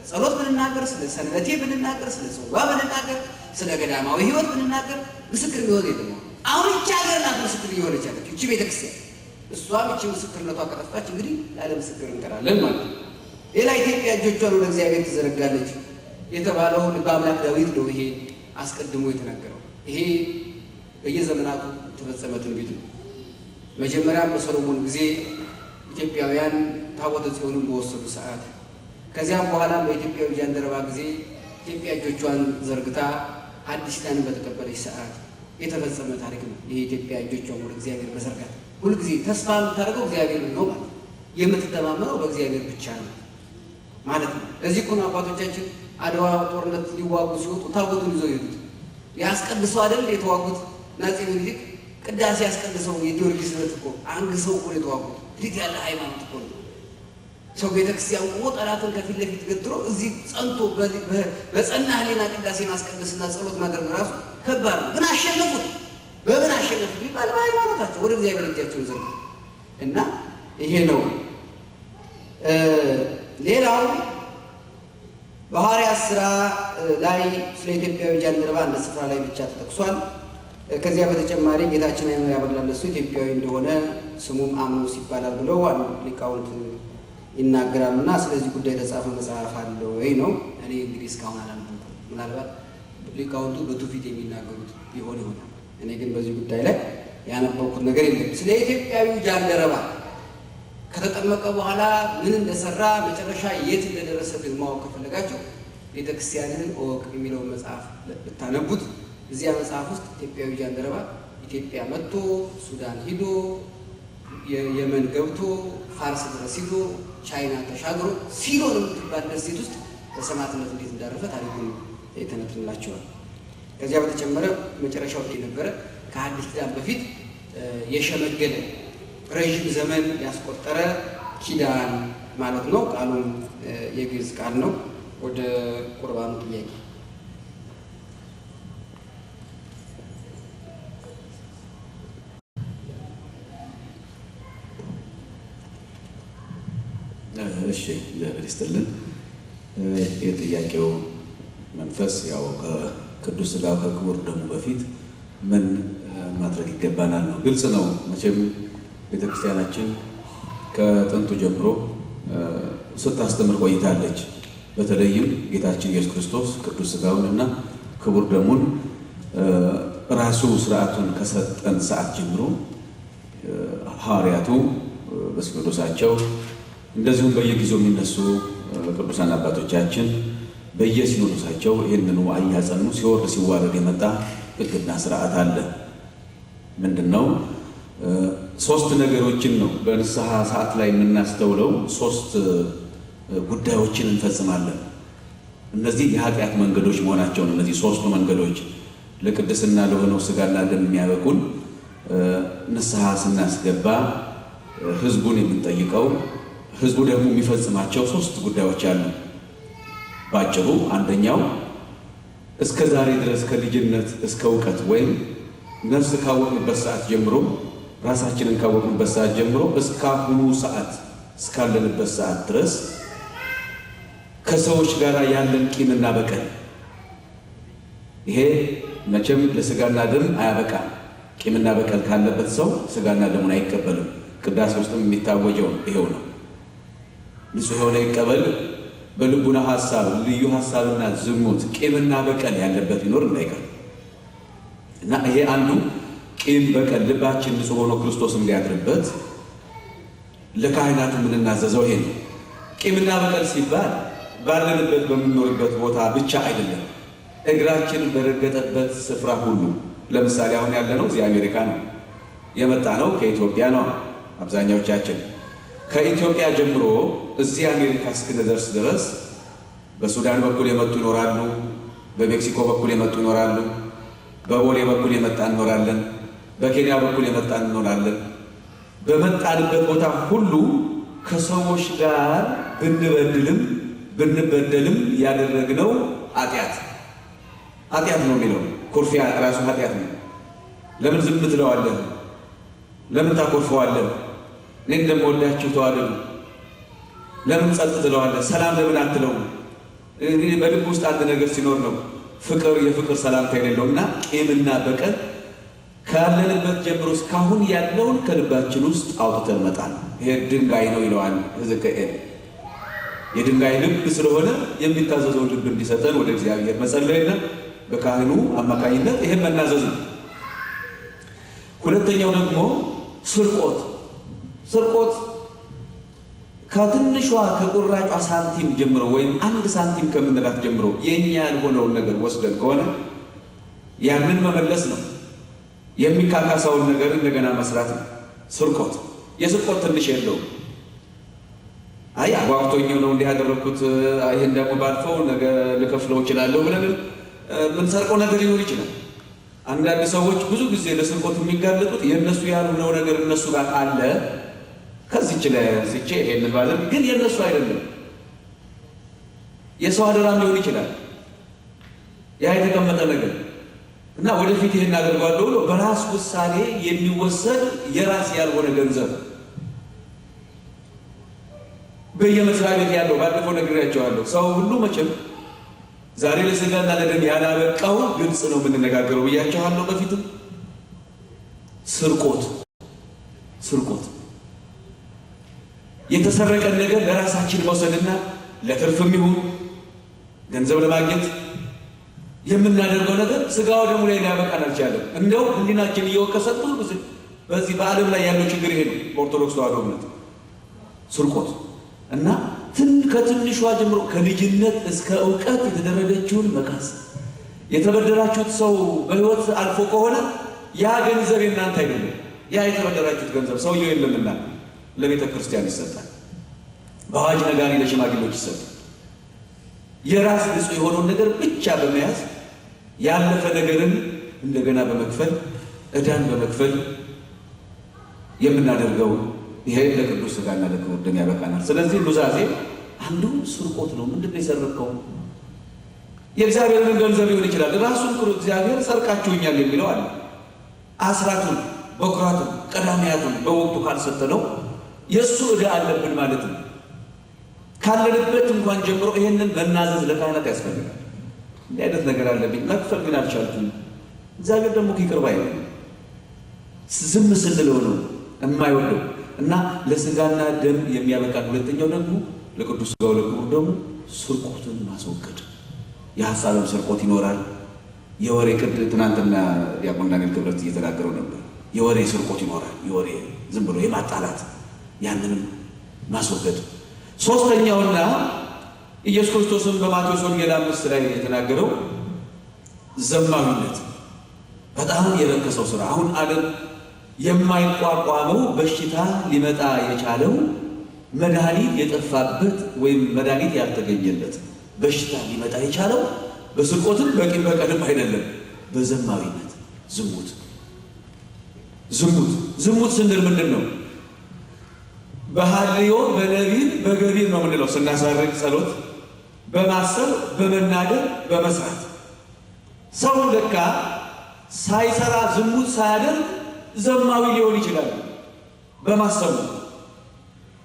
ጸሎት ብንናገር፣ ስለ ሰንበቴ ብንናገር፣ ስለ ጽዋ ብንናገር፣ ስለ ገዳማዊ ሕይወት ብንናገር ምስክር የሚሆን የለም። አሁን ይቺ ሀገር ናት ምስክር እየሆነች ያለች ይቺ ቤተክርስቲያን። እሷም ይቺ ምስክርነቷ ከጠፋች እንግዲህ ያለ ምስክር እንቀራለን ማለት ነው። ሌላ ኢትዮጵያ እጆቿን ወደ እግዚአብሔር ትዘረጋለች የተባለው ልበ አምላክ ዳዊት ነው። ይሄ አስቀድሞ የተናገረው ይሄ በየዘመናቱ የተፈጸመ ትንቢት ነው። መጀመሪያም በሰሎሞን ጊዜ ኢትዮጵያውያን ታቦተ ጽዮንን በወሰዱ ሰዓት፣ ከዚያም በኋላም በኢትዮጵያዊ ጃንደረባ ጊዜ ኢትዮጵያ እጆቿን ዘርግታ አዲስ ኪዳንን በተቀበለች ሰዓት የተፈጸመ ታሪክ ነው። ይሄ ኢትዮጵያ እጆቿን ወደ እግዚአብሔር መዘርጋት ሁልጊዜ ተስፋ የምታደርገው እግዚአብሔር ነው ማለት የምትተማመነው በእግዚአብሔር ብቻ ነው ማለት ነው። ለዚህ እኮ ነው አባቶቻችን አድዋ ጦርነት ሊዋጉ ሲወጡ ታቦቱን ይዘው ይሄዱት። ያስቀድሰው አይደል የተዋጉት ናጼ ምኒልክ ቅዳሴ ያስቀድሰው የጊዮርጊስ ዕለት እኮ አንግሰው እኮ የተዋጉት። እንዴት ያለ ሃይማኖት እኮ ነው! ሰው ቤተክርስቲያን ቆሞ ጠላትን ከፊት ለፊት ገትሮ እዚህ ጸንቶ በጸና ሕሊና ቅዳሴ ማስቀደስና ጸሎት ማድረግ ራሱ ከባድ ነው። ግን አሸነፉት። በምን አሸነፉት ቢባል በሃይማኖታቸው ወደ እግዚአብሔር እጃቸውን ዘርጉ እና ይሄ ነው። ሌላው በሐዋርያት ሥራ ላይ ስለ ኢትዮጵያዊ ጃንደረባ አንድ ስፍራ ላይ ብቻ ተጠቅሷል። ከዚያ በተጨማሪ ጌታችን አይኑ ያበላለሱ ኢትዮጵያዊ እንደሆነ ስሙም አምኖስ ይባላል ብለው ሊቃውንት ይናገራሉ። እና ስለዚህ ጉዳይ የተጻፈ መጽሐፍ አለ ወይ ነው። እኔ እንግዲህ እስካሁን አላነበብኩም። ምናልባት ሊቃውንቱ በትውፊት የሚናገሩት ይሆን ይሆናል። እኔ ግን በዚህ ጉዳይ ላይ ያነበብኩት ነገር የለም። ስለ ኢትዮጵያዊ ጃንደረባ ከተጠመቀ በኋላ ምን እንደሰራ መጨረሻ የት እንደደረሰ ግን ማወቅ ከፈለጋችሁ ቤተክርስቲያንን እወቅ የሚለውን መጽሐፍ ብታነቡት እዚያ መጽሐፍ ውስጥ ኢትዮጵያዊ ጃንደረባ ኢትዮጵያ መጥቶ ሱዳን ሂዶ የመን ገብቶ ፋርስ ድረስ ሂዶ ቻይና ተሻግሮ ሲሎን የምትባል ደሴት ውስጥ በሰማዕትነት እንዴት እንዳረፈ ታሪኩን የተነትንላቸዋል። ከዚያ በተጨመረ መጨረሻው የነበረ ከአዲስ ኪዳን በፊት የሸመገለ ረዥም ዘመን ያስቆጠረ ኪዳን ማለት ነው። ቃሉም የግዕዝ ቃል ነው። ወደ ቁርባኑ ጥያቄ እሺ፣ እግዚአብሔር ይስጥልን። የጥያቄው መንፈስ ያው ከቅዱስ ሥጋው ከክቡር ደሙ በፊት ምን ማድረግ ይገባናል ነው። ግልጽ ነው መቼም ቤተክርስቲያናችን ከጥንቱ ጀምሮ ስታስተምር ቆይታለች። በተለይም ጌታችን ኢየሱስ ክርስቶስ ቅዱስ ሥጋውን እና ክቡር ደሙን ራሱ ስርዓቱን ከሰጠን ሰዓት ጀምሮ ሐዋርያቱ በሲኖዶሳቸው እንደዚሁም በየጊዜው የሚነሱ ቅዱሳን አባቶቻችን በየሲኖዶሳቸው ይህንኑ እያጸኑ ሲወርድ ሲዋረድ የመጣ ሕግና ስርዓት አለ። ምንድን ነው? ሶስት ነገሮችን ነው በንስሐ ሰዓት ላይ የምናስተውለው። ሶስት ጉዳዮችን እንፈጽማለን። እነዚህ የኃጢአት መንገዶች መሆናቸውን እነዚህ ሶስቱ መንገዶች ለቅድስና ለሆነው ሥጋና ደም የሚያበቁን ንስሐ ስናስገባ ሕዝቡን የምንጠይቀው ሕዝቡ ደግሞ የሚፈጽማቸው ሶስት ጉዳዮች አሉ። ባጭሩ አንደኛው እስከ ዛሬ ድረስ ከልጅነት እስከ እውቀት ወይም ነፍስ ካወቅንበት ሰዓት ጀምሮ ራሳችንን ካወቅንበት ሰዓት ጀምሮ እስካሁኑ ሰዓት እስካለንበት ሰዓት ድረስ ከሰዎች ጋር ያለን ቂምና በቀል ይሄ መቼም ለስጋና ደም አያበቃም። ቂምና በቀል ካለበት ሰው ስጋና ደሙን አይቀበልም። ቅዳሴ ውስጥም የሚታወጀው ይሄው ነው። ንጹሕ የሆነ ይቀበል በልቡና ሐሳብ ልዩ ሐሳብና ዝሙት ቂምና በቀል ያለበት ይኖር እንዳይቀር እና ይሄ አንዱ ቂም በቀል ልባችን ንጹሕ ሆኖ ክርስቶስ እንዲያድርበት ለካህናት የምንናዘዘው ይሄ ነው። ቂምና በቀል ሲባል ባለንበት በምንኖርበት ቦታ ብቻ አይደለም፣ እግራችን በረገጠበት ስፍራ ሁሉ። ለምሳሌ አሁን ያለነው እዚህ አሜሪካ ነው፣ የመጣ ነው ከኢትዮጵያ ነው። አብዛኛዎቻችን ከኢትዮጵያ ጀምሮ እዚህ አሜሪካ እስክንደርስ ድረስ በሱዳን በኩል የመጡ ይኖራሉ፣ በሜክሲኮ በኩል የመጡ ይኖራሉ፣ በቦሌ በኩል የመጣ እንኖራለን፣ በኬንያ በኩል የመጣ እንኖራለን። በመጣንበት ቦታ ሁሉ ከሰዎች ጋር ብንበድልም ብንበደልም ያደረግነው ኃጢአት ነው የሚለው ኩርፊያ ራሱ ኃጢአት ነው። ለምን ዝም ትለዋለህ? ለምን ታኮርፈዋለህ? እኔ እንደምወዳችሁ ተዋደዱ። ለምን ጸጥ ትለዋለህ? ሰላም ለምን አትለውም? እንግዲህ በልብ ውስጥ አንድ ነገር ሲኖር ነው ፍቅር የፍቅር ሰላምታ የሌለው እና ቂምና በቀል ካለንበት ጀምሮ እስካሁን ያለውን ከልባችን ውስጥ አውጥተን መጣል። ይሄ ድንጋይ ነው ይለዋል ሕዝቅኤል። የድንጋይ ልብ ስለሆነ የሚታዘዘውን ልብ እንዲሰጠን ወደ እግዚአብሔር መጸለይና በካህኑ አማካኝነት ይሄን መናዘዝ ነው። ሁለተኛው ደግሞ ስርቆት ከትንሿ ከቁራጯ ሳንቲም ጀምሮ ወይም 1 ሳንቲም ከምንላት ጀምሮ የኛ ያልሆነውን ነገር ወስደን ከሆነ ያንን መመለስ ነው። የሚካካሳውን ነገር እንደገና መስራት ነው ስርቆት። የስርቆት ትንሽ የለውም። አይ አጓግቶኝ ነው እንዲህ ያደረኩት፣ ይሄን ደግሞ ባልፈው ነገ ልከፍለው እችላለሁ ብለን ምን ሰርቀው ነገር ሊኖር ይችላል። አንዳንድ ሰዎች ብዙ ጊዜ ለስርቆት የሚጋለጡት የእነሱ ያልሆነው ነገር እነሱ ጋር አለ። ከዚህ ይችላል ሲቼ ይሄን ባለም ግን የእነሱ አይደለም፣ የሰው አደራም ሊሆን ይችላል ያ የተቀመጠ ነገር እና ወደፊት ይሄን አደርጋለሁ ብሎ በራስ ውሳኔ የሚወሰድ የራስ ያልሆነ ገንዘብ በየመስሪያ ቤት ያለው ባለፈው ነግሬያቸዋለሁ። ሰው ሁሉ መቼም ዛሬ ለስጋና ለደም ያላበቃው ግልጽ ነው የምንነጋገረው ብያቸዋለሁ በፊትም። ስርቆት የተሰረቀን ነገር ለራሳችን መውሰድና ለትርፍም ይሁን ገንዘብ ለማግኘት የምናደርገው ነገር ስጋው ደሙ ላይ ሊያበቃን አልቻለም። እንደው ህሊናችን እየወቀሰን ብዙ ጊዜ በዚህ በዓለም ላይ ያለው ችግር ይሄ ነው። በኦርቶዶክስ ተዋሕዶ እምነት ስርቆት እና ከትንሿ ጀምሮ ከልጅነት እስከ እውቀት የተደረገችውን መካስ። የተበደራችሁት ሰው በሕይወት አልፎ ከሆነ ያ ገንዘብ የእናንተ አይደለም። ያ የተበደራችሁት ገንዘብ ሰውየው የለምና ለቤተ ክርስቲያን ይሰጣል፣ በአዋጅ ነጋሪ ለሽማግሌዎች ይሰጣል። የራስ ንጹሕ የሆነውን ነገር ብቻ በመያዝ ያለፈ ነገርን እንደገና በመክፈል ዕዳን በመክፈል የምናደርገው ይሄ ለቅዱስ ሥጋና ለክቡር ደም ያበቃናል። ስለዚህ ኑዛዜ አንዱ ስርቆት ነው። ምንድን ነው የሰረቀው? የእግዚአብሔርን ገንዘብ ሊሆን ይችላል። ራሱን እግዚአብሔር ሰርቃችሁኛል የሚለው አለ። አስራቱን፣ በኩራቱን፣ ቀዳሚያቱን በወቅቱ ካልሰጠነው የእሱ ዕዳ አለብን ማለት ነው። ካለንበት እንኳን ጀምሮ ይሄንን መናዘዝ ለካህናት ያስፈልጋል። እንዲህ አይነት ነገር አለብኝ መክፈል ግን አልቻልኩም። እግዚአብሔር ደግሞ ይቅር ባይ ነው። ዝም ስንለው ነው የማይወደው እና ለስጋና ደም የሚያበቃን ሁለተኛው ደግሞ ለቅዱስ ሥጋው ለክቡር ደሙ ስርቆትን ማስወገድ። የሐሳብም ስርቆት ይኖራል። የወሬ ትናንትና ዲያቆን ዳንኤል ክብረት እየተናገረው ነበር። የወሬ ስርቆት ይኖራል። የወሬ ዝም ብሎ የማጣላት ያንንም ማስወገድ። ሶስተኛውና ኢየሱስ ክርስቶስን በማቴዎስ ወንጌል 5 ላይ የተናገረው ዘማዊነት፣ በጣም የረከሰው ስራ። አሁን ዓለም የማይቋቋመው በሽታ ሊመጣ የቻለው መድኃኒት የጠፋበት ወይም መድኃኒት ያልተገኘለት በሽታ ሊመጣ የቻለው በስርቆትም በቂም በቀልም አይደለም፣ በዘማዊነት ዝሙት ስንል ምንድን ነው? በሐልዮ በነቢብ በገቢር ነው ምንለው ስናሳርግ ጸሎት በማሰብ በመናገር በመስራት። ሰው ለካ ሳይሰራ ዝሙት ሳያደርግ ዘማዊ ሊሆን ይችላል። በማሰቡ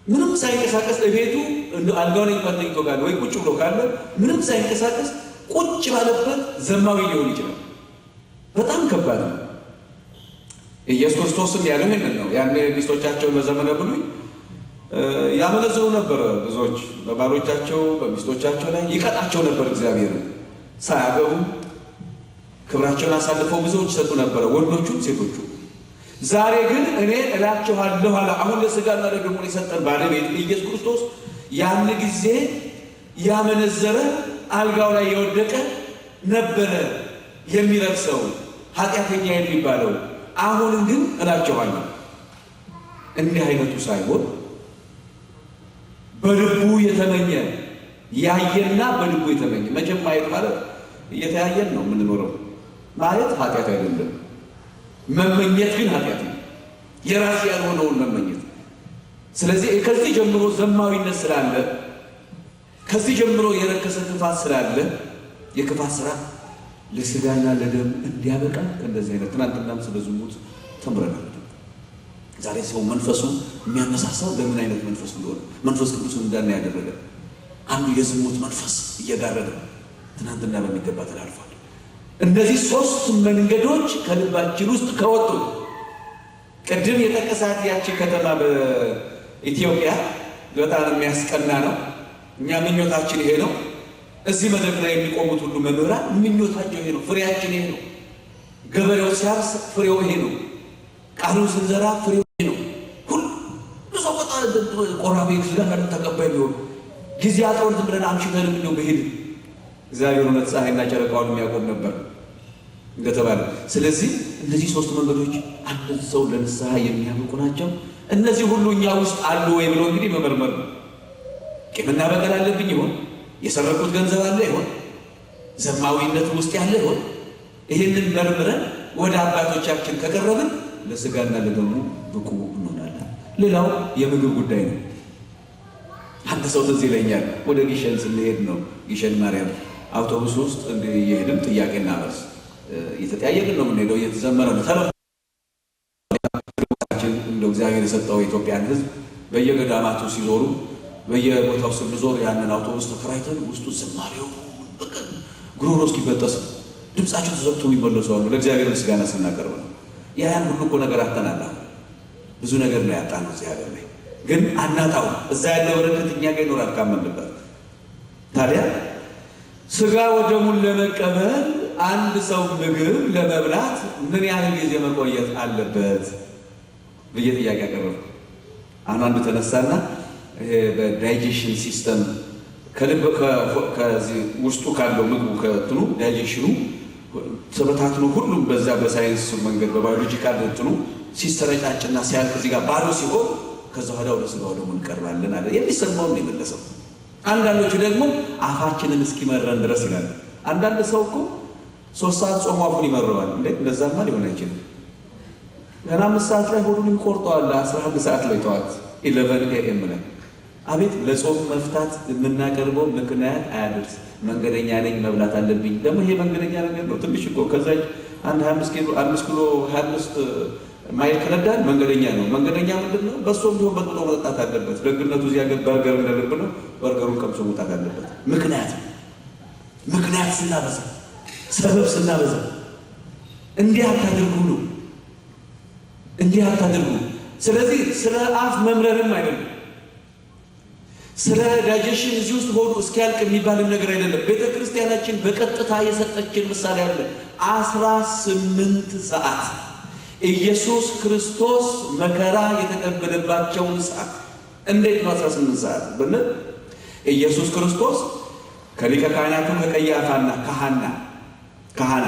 ምንም ሳይንቀሳቀስ እቤቱ አልጋው ላይ ተኝቶ ካለ ወይ ቁጭ ብሎ ካለ ምንም ሳይንቀሳቀስ ቁጭ ባለበት ዘማዊ ሊሆን ይችላል። በጣም ከባድ ነው። ኢየሱስ ክርስቶስም ያለው ይሄንን ነው። ያን ሚስቶቻቸውን በዘመነ ብሉይ ያመነዝሩ ነበር። ብዙዎች በባሎቻቸው በሚስቶቻቸው ላይ ይቀጣቸው ነበር። እግዚአብሔር ሳያገቡ ክብራቸውን አሳልፈው ብዙዎች ሰጡ ነበር፣ ወንዶቹም ሴቶቹ። ዛሬ ግን እኔ እላችኋለሁ አለ። አሁን ለሥጋና ለደሙ የሰጠን ባለቤት ኢየሱስ ክርስቶስ ያን ጊዜ ያመነዘረ አልጋው ላይ የወደቀ ነበረ የሚረክሰው ኃጢአተኛ የሚባለው። አሁን ግን እላችኋለሁ እንዲህ አይነቱ ሳይሆን በልቡ የተመኘ ያየና በልቡ የተመኘ። መቼም ማየት ማለት እየተያየን ነው የምንኖረው። ማየት ኃጢአት አይደለም። መመኘት ግን ኃጢአት ነው፣ የራስ ያልሆነውን መመኘት። ስለዚህ ከዚህ ጀምሮ ዘማዊነት ስላለ፣ ከዚህ ጀምሮ የረከሰ ክፋት ስላለ የክፋት ስራ ለሥጋና ለደም እንዲያበቃ እንደዚህ አይነት ትናንትናም ስለ ዝሙት ተምረናል። ዛሬ ሰው መንፈሱ የሚያነሳሳው ለምን አይነት መንፈስ እንደሆነ መንፈስ ቅዱስን እንዳና ያደረገ አንዱ የዝሙት መንፈስ እየጋረደ ትናንትና በሚገባ ተላልፏል። እነዚህ ሶስት መንገዶች ከልባችን ውስጥ ከወጡ ቅድም የጠቀሳት ያቺ ከተማ በኢትዮጵያ በጣም የሚያስቀና ነው። እኛ ምኞታችን ይሄ ነው። እዚህ መድረክ ላይ የሚቆሙት ሁሉ መምህራን ምኞታቸው ይሄ ነው። ፍሬያችን ይሄ ነው። ገበሬው ሲያርስ ፍሬው ይሄ ነው። ቃሉን ስንዘራ ፍሬው ይሄ ነው። ሁሉ ሰው በጣም ቆራቢ ጋር ተቀባይ ቢሆን ጊዜ አጥሮን ዝም ብለን አምሽተን እንደው በሄድ እግዚአብሔር እውነት ፀሐይና ጨረቃውን የሚያቆም ነበር እንደተባለ። ስለዚህ እነዚህ ሶስት መንገዶች አንድ ሰው ለንስሐ የሚያበቁ ናቸው። እነዚህ ሁሉ እኛ ውስጥ አሉ ወይ ብሎ እንግዲህ መመርመር ነው። ቂምና በቀል አለብኝ ይሆን? የሰረቁት ገንዘብ አለ ይሆን? ዘማዊነት ውስጥ ያለ ይሆን? ይህንን መርምረን ወደ አባቶቻችን ከቀረብን ለሥጋና ለደሙ ብቁ እንሆናለን። ሌላው የምግብ ጉዳይ ነው። አንድ ሰው ትዝ ይለኛል፣ ወደ ጊሸን ስንሄድ ነው ጊሸን ማርያም አውቶቡስ ውስጥ እንዲህ እየሄድን ጥያቄና መልስ እየተጠያየቅን ነው የምንሄደው። እየተዘመረ ነው ተረችን እንደ እግዚአብሔር የሰጠው የኢትዮጵያን ሕዝብ በየገዳማቱ ሲዞሩ በየቦታው ስንዞር ያንን አውቶቡስ ተከራይተን ውስጡ ዝማሬው ጉሮሮ እስኪበጠስ ድምፃቸው ተዘግቶ የሚመለሱ አሉ። ለእግዚአብሔር ምስጋና ስናቀርብ ነው። ያን ሁሉ እኮ ነገር አተናላ ብዙ ነገር ነው ያጣነው እዚህ ሀገር ላይ ግን አናጣው። እዛ ያለው በረከት እኛ ጋር ይኖራል ካመንበት። ታዲያ ሥጋ ወደሙን ለመቀበል አንድ ሰው ምግብ ለመብላት ምን ያህል ጊዜ መቆየት አለበት ብዬ ጥያቄ አቀረብኩ። አንዱ ተነሳና በዳይጀሽን ሲስተም ከልብ ከዚህ ውስጡ ካለው ምግቡ ከትኑ ዳይጀሽኑ ተበታትኖ ሁሉም በዛ በሳይንስ መንገድ በባዮሎጂካል እንትኑ ሲሰረጫጭና ሲያልቅ እዚህ ጋር ባዶ ሲሆን ከዛ ወደ ሥጋው ደግሞ እንቀርባለን አለ። የሚሰማውን ነው የመለሰው። አንዳንዶቹ ደግሞ አፋችንን እስኪመረን ድረስ ይላል። አንዳንድ ሰው እኮ 3 ሰዓት ጾሙ አፉን ይመረዋል። እንዴ እንደዛማ ሊሆን አይችልም። ገና 5 ሰዓት ላይ ሆዱን ይቆርጠዋል። 11 ሰዓት ላይ ጠዋት 11 AM ላይ አቤት ለጾም መፍታት የምናቀርበው ምክንያት አያደርስ። መንገደኛ ነኝ መብላት አለብኝ። ደግሞ ይሄ መንገደኛ ነገር ነው። ትንሽ እኮ ከዛ 25 ኪሎ 25 ማይል ከነዳን መንገደኛ ነው። መንገደኛ ምንድን ነው? በሶም ቢሆን በጥጦ መጠጣት አለበት። ደግነቱ እዚያ በርገር እንደልብ ነው። በርገሩን ቀምሶ መውጣት አለበት። ምክንያት ስናበዛ፣ ሰበብ ስናበዛ እንዲህ አታድርጉ ነው። እንዲህ አታድርጉ። ስለዚህ ስለ አፍ መምረርም አይደለም፣ ስለ ዳይጀሽን እዚህ ውስጥ ሆዱ እስኪያልቅ የሚባልም ነገር አይደለም። ቤተ ክርስቲያናችን በቀጥታ የሰጠችን ምሳሌ አለ። 18 ሰዓት ኢየሱስ ክርስቶስ መከራ የተቀበለባቸውን ሰዓት። እንዴት ነው 18 ሰዓት ብንል ኢየሱስ ክርስቶስ ከሊቀ ካህናቱ ከቀያፋና ካህና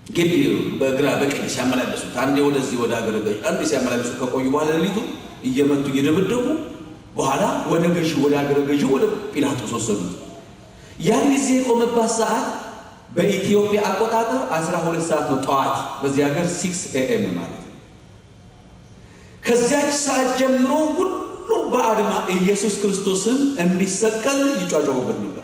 ግቢ በግራ በቀኝ ሲያመላለሱት አንዴ ወደዚህ ወደ አገረ ገዥ አንዴ ሲያመላለሱ ከቆዩ በኋላ ሌሊቱ እየመቱ እየደበደቡ በኋላ ወደ ገዢ ወደ አገረ ገዢ ወደ ጲላጦስ ወሰዱት። ያን ጊዜ የቆመባት ሰዓት በኢትዮጵያ አቆጣጠር 12 ሰዓት ነው ጠዋት። በዚህ ሀገር 6 AM ማለት ነው። ከዚያች ሰዓት ጀምሮ ሁሉም በአድማ ኢየሱስ ክርስቶስን እንዲሰቀል ይጫጫሁበት ነበር።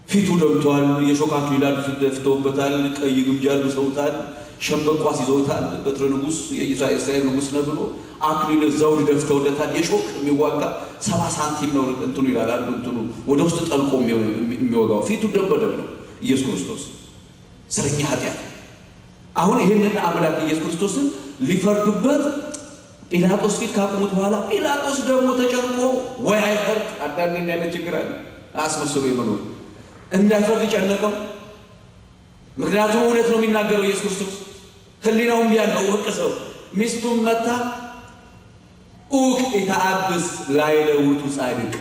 ፊቱ ደምቷል፣ የሾህ አክሊል ደፍተውበታል፣ ቀይ ግምጃ ልብሰውታል፣ ሸምበቋስ ይዘውታል። በትረ ንጉሥ የእስራኤል ንጉሥ ነው ብሎ አክሊል ዘውድ ደፍተውለታል። የሾክ የሚዋጋ 70 ሳንቲም ነው እንትኑ ይላል። እንትኑ ወደ ውስጥ ጠልቆ የሚወጋው ፊቱ ደበደብ ነው ኢየሱስ ክርስቶስ ስለኛ ኃጢአት። አሁን ይህንን አምላክ ኢየሱስ ክርስቶስን ሊፈርዱበት ጲላጦስ ፊት ካቆሙት በኋላ ጲላጦስ ደግሞ ተጨንቆ ወይ አይፈርድ አዳንኛ ያለ ችግር አለ አስመስሎ የመኖር እንዳይፈርድ ጨነቀው። ምክንያቱም እውነት ነው የሚናገረው ኢየሱስ ክርስቶስ። ህሊናውም ያለው ወቀሰው። ሚስቱም መታ ኡቅ የተአብስ ላይለውጡ ጻድቅ፣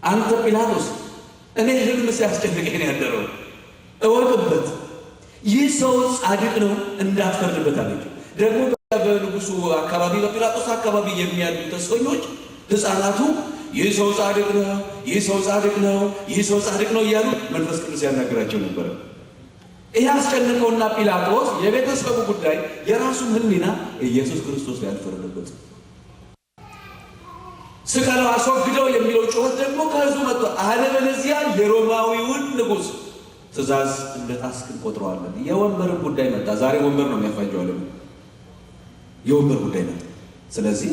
አንተ ጲላጦስ እኔ ህልም ሲያስጨንቀኝ ያደረው እወቅበት፣ ይህ ሰው ጻድቅ ነው እንዳትፈርድበት አለችው። ደግሞ በንጉሱ አካባቢ በጲላጦስ አካባቢ የሚያሉ ተስፈኞች ህፃናቱ ይህ ሰው ጻድቅ ነው፣ ይህ ሰው ጻድቅ ነው፣ ይህ ሰው ጻድቅ ነው እያሉ መንፈስ ቅዱስ ያናገራቸው ነበረ። ይህ አስጨንቀውና ጲላጦስ የቤተሰቡ ጉዳይ የራሱን ህሊና ኢየሱስ ክርስቶስ ያልፈረደበት ስቀለው አስወግደው የሚለው ጩኸት ደግሞ ከህዝቡ መጥቶ አለበለዚያ የሮማዊውን ንጉሥ ትእዛዝ እንደጣስክ እንቆጥረዋለን። የወንበርን ጉዳይ መጣ። ዛሬ ወንበር ነው የሚያፋጀው ዓለም። የወንበር ጉዳይ መጣ። ስለዚህ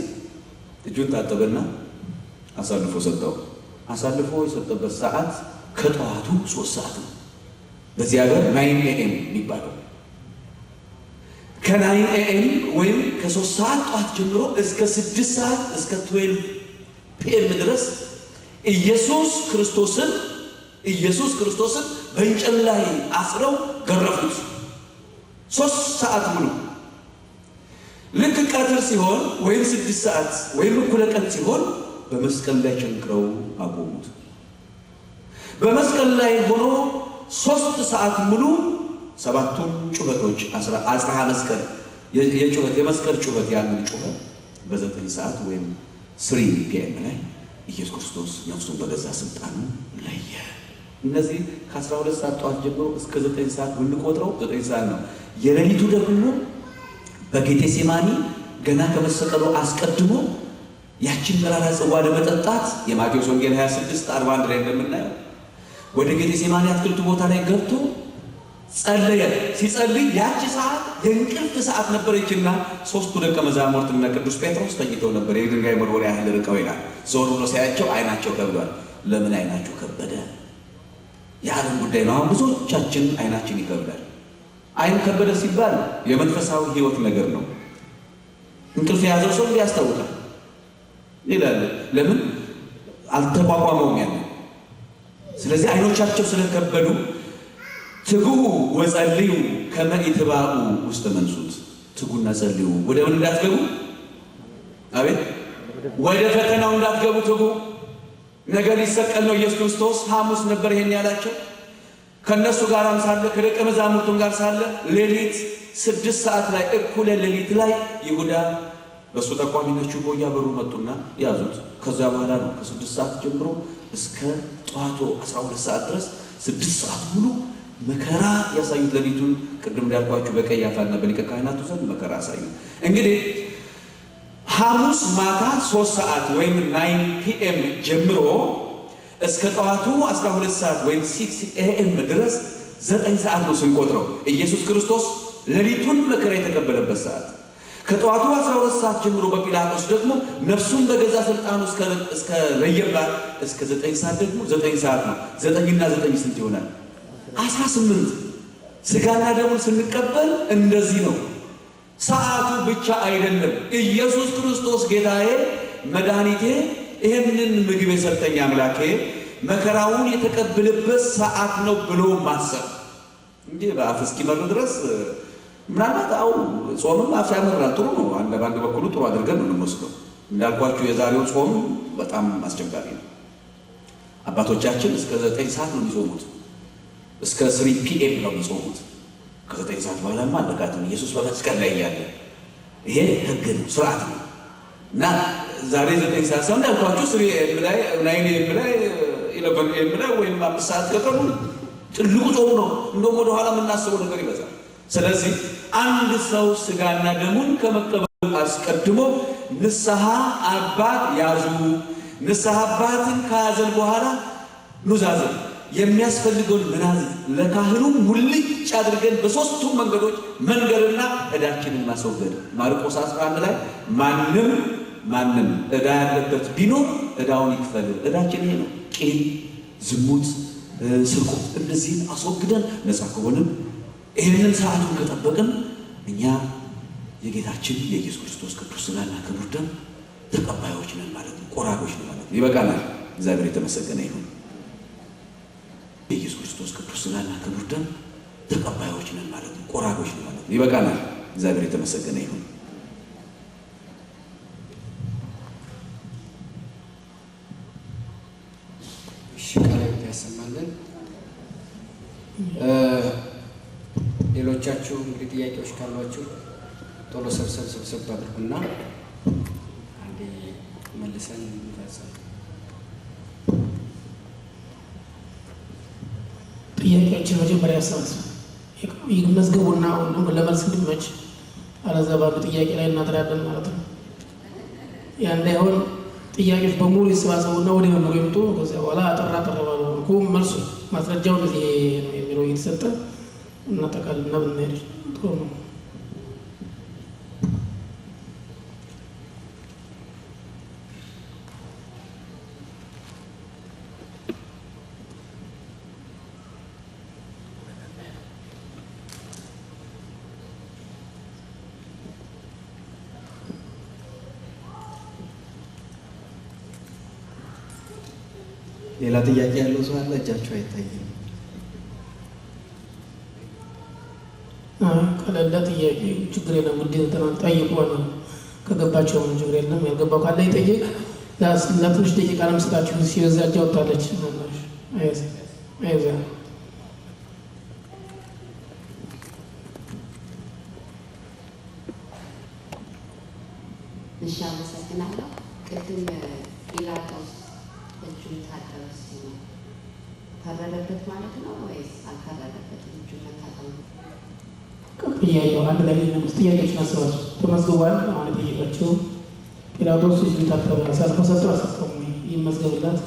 እጁን ታጠበና አሳልፎ ሰጠው። አሳልፎ የሰጠበት ሰዓት ከጠዋቱ 3 ሰዓት ነው። በዚህ ሀገር 9 AM የሚባለው ከ9 AM ወይም ከ3 ሰዓት ጠዋት ጀምሮ እስከ 6 ሰዓት እስከ 12 PM ድረስ ኢየሱስ ክርስቶስን በእንጨት ላይ አስረው ገረፉት። 3 ሰዓት ሙሉ። ልክ ቀትር ሲሆን ወይም 6 ሰዓት ወይም እኩለ ቀን ሲሆን በመስቀል ላይ ቸንክረው አቆሙት። በመስቀል ላይ ሆኖ 3 ሰዓት ሙሉ 7ቱን ጩኸቶች አጽርሐ መስቀል የመስቀል ጩኸት ያንን ጩኸት በ9 ሰዓት ወይም 3 PM ላይ ኢየሱስ ክርስቶስ ነፍሱን በገዛ ስልጣኑ ለየ። እነዚህ ከ12 ሰዓት ጠዋት ጀምሮ እስከ 9 ሰዓት ብንቆጥረው 9 ሰዓት ነው። የሌሊቱ ደግሞ በጌቴሴማኒ ገና ከመሰቀሉ አስቀድሞ ያችን መራራ ጽዋ ለመጠጣት የማቴዎስ ወንጌል 26:41 ላይ እንደምናየው ወደ ጌቴሴማኒ አትክልቱ ቦታ ላይ ገብቶ ጸለየ። ሲጸልይ ያቺ ሰዓት የእንቅልፍ ሰዓት ነበረችና 3ቱ ደቀ መዛሙርት እና ቅዱስ ጴጥሮስ ተኝተው ነበር። የድንጋይ መወርወሪያ ያህል ርቀው ይላል። ዞር ብሎ ሲያያቸው አይናቸው ከብዷል። ለምን አይናቸው ከበደ? የዓለም ጉዳይ ነው። አሁን ብዙዎቻችን አይናችን ይከብዳል። አይን ከበደ ሲባል የመንፈሳዊ ሕይወት ነገር ነው። እንቅልፍ የያዘው ሰው ያስታውቃል ይላል። ለምን አልተቋቋመውም ያለ። ስለዚህ አይኖቻቸው ስለከበዱ ትጉ ወጸልዩ ከመ ኢትባኡ ውስተ መንሱት፣ ትጉና ጸልዩ ወደ ምን እንዳትገቡ፣ አቤት ወደ ፈተናው እንዳትገቡ ትጉ። ነገ ሊሰቀል ነው ኢየሱስ ክርስቶስ። ሐሙስ ነበር ይሄን ያላቸው። ከነሱ ጋርም ሳለ ከደቀ መዛሙርቱም ጋር ሳለ ሌሊት 6 ሰዓት ላይ እኩለ ሌሊት ላይ ይሁዳ በሱ ጠቋሚነት ችቦ እያበሩ መጡና ያዙት። ከዛ በኋላ ነው ከ6 ሰዓት ጀምሮ እስከ ጠዋቱ 12 ሰዓት ድረስ 6 ሰዓት ሙሉ መከራ ያሳዩት። ሌሊቱን ቅድም እንዳልኳችሁ በቀያፋና በሊቀ ካህናቱ ዘንድ መከራ ያሳዩት። እንግዲህ ሐሙስ ማታ 3 ሰዓት ወይም 9 PM ጀምሮ እስከ ጠዋቱ 12 ሰዓት ወይም 6 AM ድረስ 9 ሰዓት ነው ስንቆጥረው። ኢየሱስ ክርስቶስ ሌሊቱን መከራ የተቀበለበት ሰዓት። ከጠዋቱ 12 ሰዓት ጀምሮ በጲላጦስ ደግሞ ነፍሱን በገዛ ስልጣኑ እስከ ለየባት እስከ 9 ሰዓት ደግሞ 9 ሰዓት ነው። 9 እና 9 ስንት ይሆናል? 18። ስጋና ደሙን ስንቀበል እንደዚህ ነው። ሰዓቱ ብቻ አይደለም። ኢየሱስ ክርስቶስ ጌታዬ መድኃኒቴ ይህንን ምግብ የሰጠኝ አምላኬ መከራውን የተቀበለበት ሰዓት ነው ብሎ ማሰብ እንጂ በአፍ እስኪመር ድረስ ምናልባት ጾምም አፍ ያመራል። ጥሩ ነው። በአንድ በኩሉ ጥሩ አድርገን ነው የምንወስደው። እንዳልኳችሁ የዛሬው ጾም በጣም አስቸጋሪ ነው። አባቶቻችን እስከ 9 ሰዓት ነው የሚጾሙት። እስከ 3 PM ነው የሚጾሙት። ከ9 ሰዓት በኋላማ አለቃትም ኢየሱስ በመስቀል ላይ እያለ ይሄ ሕግ ነው፣ ስርዓት ነው። እና ዛሬ 9 ሰዓት ሰው እንዳልኳችሁ 3 AM ላይ 9 AM ላይ 11 AM ላይ ወይም 5 ሰዓት ከቀኑ ትልቁ ጾም ነው። እንደውም ወደኋላ የምናስበው ነገር ይበዛል። ስለዚህ አንድ ሰው ስጋና ደሙን ከመቀበሉ አስቀድሞ ንስሐ አባት ያዙ። ንስሐ አባትን ከያዘን በኋላ ኑዛዜ የሚያስፈልገውን መናዝር ለካህኑ ሙልጭ አድርገን በሶስቱም መንገዶች መንገርና ዕዳችንን ማስወገድ። ማርቆስ 11 ላይ ማንም ዕዳ ያለበት ቢኖር ዕዳውን ይክፈል። ዕዳችን ይሄ ነው። ቂም፣ ዝሙት፣ ስርቆት እነዚህን አስወግደን ነፃ ከሆንን ይህንን ሰዓቱን ከጠበቅን እኛ የጌታችን የኢየሱስ ክርስቶስ ቅዱስ ሥጋና ክቡር ደም ተቀባዮች ነን ማለት ነው። ቆራጮች ነን ማለት ነው። ይበቃናል። እግዚአብሔር የተመሰገነ ይሁን። የኢየሱስ ክርስቶስ ቅዱስ ሥጋና ክቡር ደም ተቀባዮች ነን ማለት ነው። ቆራጮች ነን ማለት ነው። ይበቃናል። እግዚአብሔር የተመሰገነ ይሁን። እሺ፣ ቃላት ያሰማልን። ሌሎቻችሁ እንግዲህ ጥያቄዎች ካሏችሁ ቶሎ ሰብሰብ አድርጉና አንዴ መልሰን እንፈጽም። ጥያቄዎችን መጀመሪያ ያሰባስብ ይመዝገቡና ሁሉም ለመልስ እንዲመች፣ አለዚያ ባሉ ጥያቄ ላይ እናጥራለን ማለት ነው። ያ እንዳይሆን ጥያቄዎች በሙሉ ይሰባሰቡና ወደ መምህሩ ይምጡ። ከዚያ በኋላ አጠራ ባለ መልኩ መልሱ ማስረጃውን እዚህ ነው የሚለው እየተሰጠ እናጠቃልና ብንሄድ ጥሩ ነው። ሌላ ጥያቄ ያለው ሰው አለ? እጃቸው አይታይም። ከሌለ ጥያቄ ችግር የለም። ግዴታ ትናንት ጠይቁ ነው። ከገባቸው ችግር የለም። ያልገባው ካለ ይጠይቅ። ለትንሽ ደቂቃ ለምስጣችሁ ሲበዛ እጅ አወጣለች። አይዛ እሺ፣ አመሰግናለሁ። ቅድም ጲላጦስ እጁን ታጠበ ሲሉ ፈረደበት ማለት ነው ወይስ አልፈረደበትም? እጁን መታጠብ ነው። ጥያቄው አንድ ላይ ነው። ጥያቄዎችን አስባችሁ ተመዝግቧል። አሁን የጠየቃቸው ጲላጦስ እጁን ታጠበ አሳልፎ ሰጠው አልሰጠውም? ይመዝገብላት።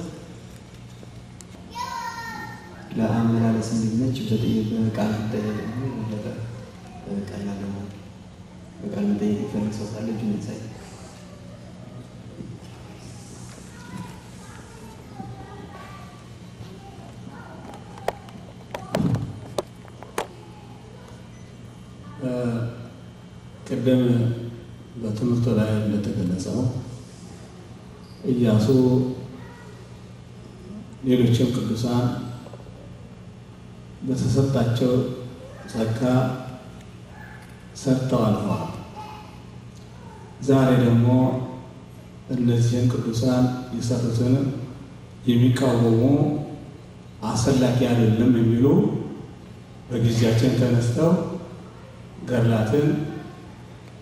ለአመላለስ እንዲመች በቃል መጠየቅ ቀላል ነው። በቃል መጠየቅ ይፈልግ ሰው ካለ እጁን ያሳይ። ቅድም በትምህርቱ ላይ እንደተገለጸው ኢያሱ ሌሎችም ቅዱሳን በተሰጣቸው ጸጋ ሰርተው አልፈዋል። ዛሬ ደግሞ እነዚህን ቅዱሳን የሰሩትን የሚቃወሙ አስፈላጊ አይደለም የሚሉ በጊዜያችን ተነስተው ገድላትን፣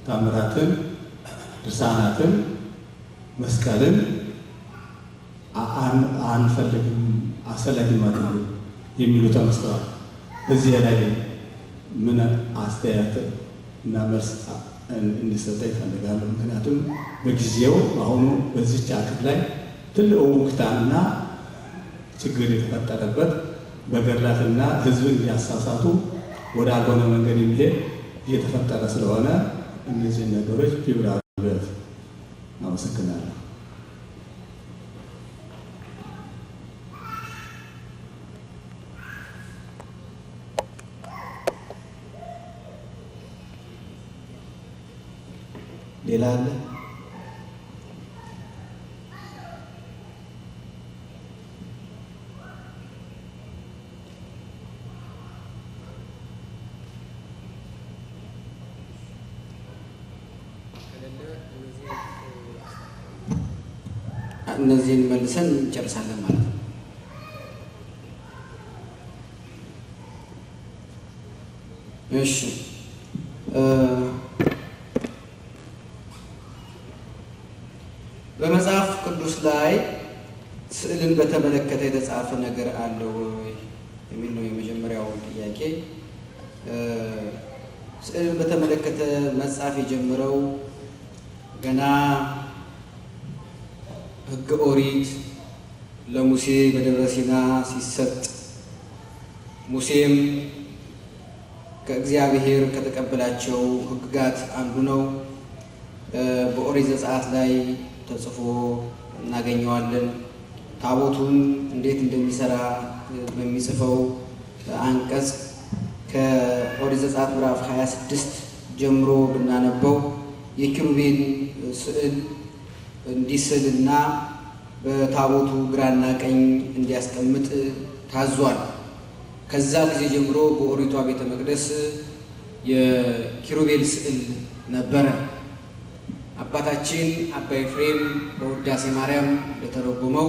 ታምራትን፣ ድርሳናትን፣ መስቀልን አንፈልግም አስፈላጊ ማለት የሚሉ ተነስተዋል። በዚህ ላይ ምን አስተያየት እና መልስ እንዲሰጠ ይፈልጋሉ። ምክንያቱም በጊዜው አሁኑ በዚች አገር ላይ ትልቅ ውክታና ችግር የተፈጠረበት በገድላትና ሕዝብን እያሳሳቱ ወደ አልሆነ መንገድ የሚሄድ እየተፈጠረ ስለሆነ እነዚህን ነገሮች ቢብራሩበት። አመሰግናለሁ። ሌላ አለ? እነዚህን መልሰን እንጨርሳለን ማለት ነው። እሺ፣ በመጽሐፍ ቅዱስ ላይ ስዕልን በተመለከተ የተጻፈ ነገር አለ ወይ የሚል ነው የመጀመሪያው ጥያቄ። ስዕልን በተመለከተ መጽሐፍ የጀመረው ገና ሕገ ኦሪት ለሙሴ በደብረ ሲና ሲሰጥ ሙሴም ከእግዚአብሔር ከተቀበላቸው ሕግጋት አንዱ ነው። በኦሪት ዘጸአት ላይ ተጽፎ እናገኘዋለን። ታቦቱን እንዴት እንደሚሰራ በሚጽፈው አንቀጽ ከኦሪት ዘጸአት ምዕራፍ 26 ጀምሮ ብናነበው የኪሩቤል ስዕል እንዲስልና በታቦቱ ግራና ቀኝ እንዲያስቀምጥ ታዟል። ከዛ ጊዜ ጀምሮ በኦሪቷ ቤተ መቅደስ የኪሩቤል ስዕል ነበረ። አባታችን አባ ኤፍሬም በውዳሴ ማርያም እንደተረጎመው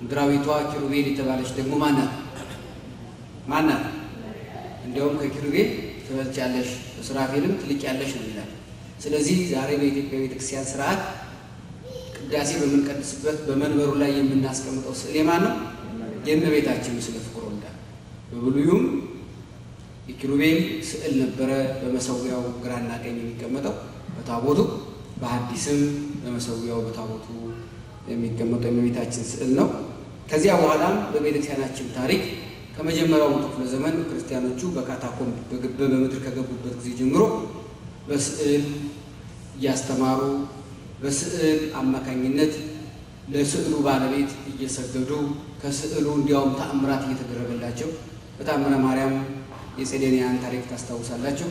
ምድራዊቷ ኪሩቤል የተባለች ደግሞ ማናት? እንዲያውም ከኪሩቤል ትበልጫለሽ በሱራፌልም ትልቂያለሽ ነው ይላል። ስለዚህ ዛሬ በኢትዮጵያ ቤተክርስቲያን ስርዓት ቅዳሴ በምንቀድስበት በመንበሩ ላይ የምናስቀምጠው ስዕል የማን ነው? የእመቤታችን ምስለ ፍቁር ወልዳ። በብሉይም የኪሩቤል ስዕል ነበረ በመሰዊያው ግራና ቀኝ የሚቀመጠው በታቦቱ፣ በሐዲስም በመሰዊያው በታቦቱ የሚቀመጠው የእመቤታችን ስዕል ነው። ከዚያ በኋላም በቤተክርስቲያናችን ታሪክ ከመጀመሪያው ክፍለ ዘመን ክርስቲያኖቹ በካታኮምብ በምድር ከገቡበት ጊዜ ጀምሮ በስዕል እያስተማሩ በስዕል አማካኝነት ለስዕሉ ባለቤት እየሰገዱ ከስዕሉ እንዲያውም ተአምራት እየተደረገላቸው በታምረ ማርያም የጼዴንያን ታሪክ ታስታውሳላቸው።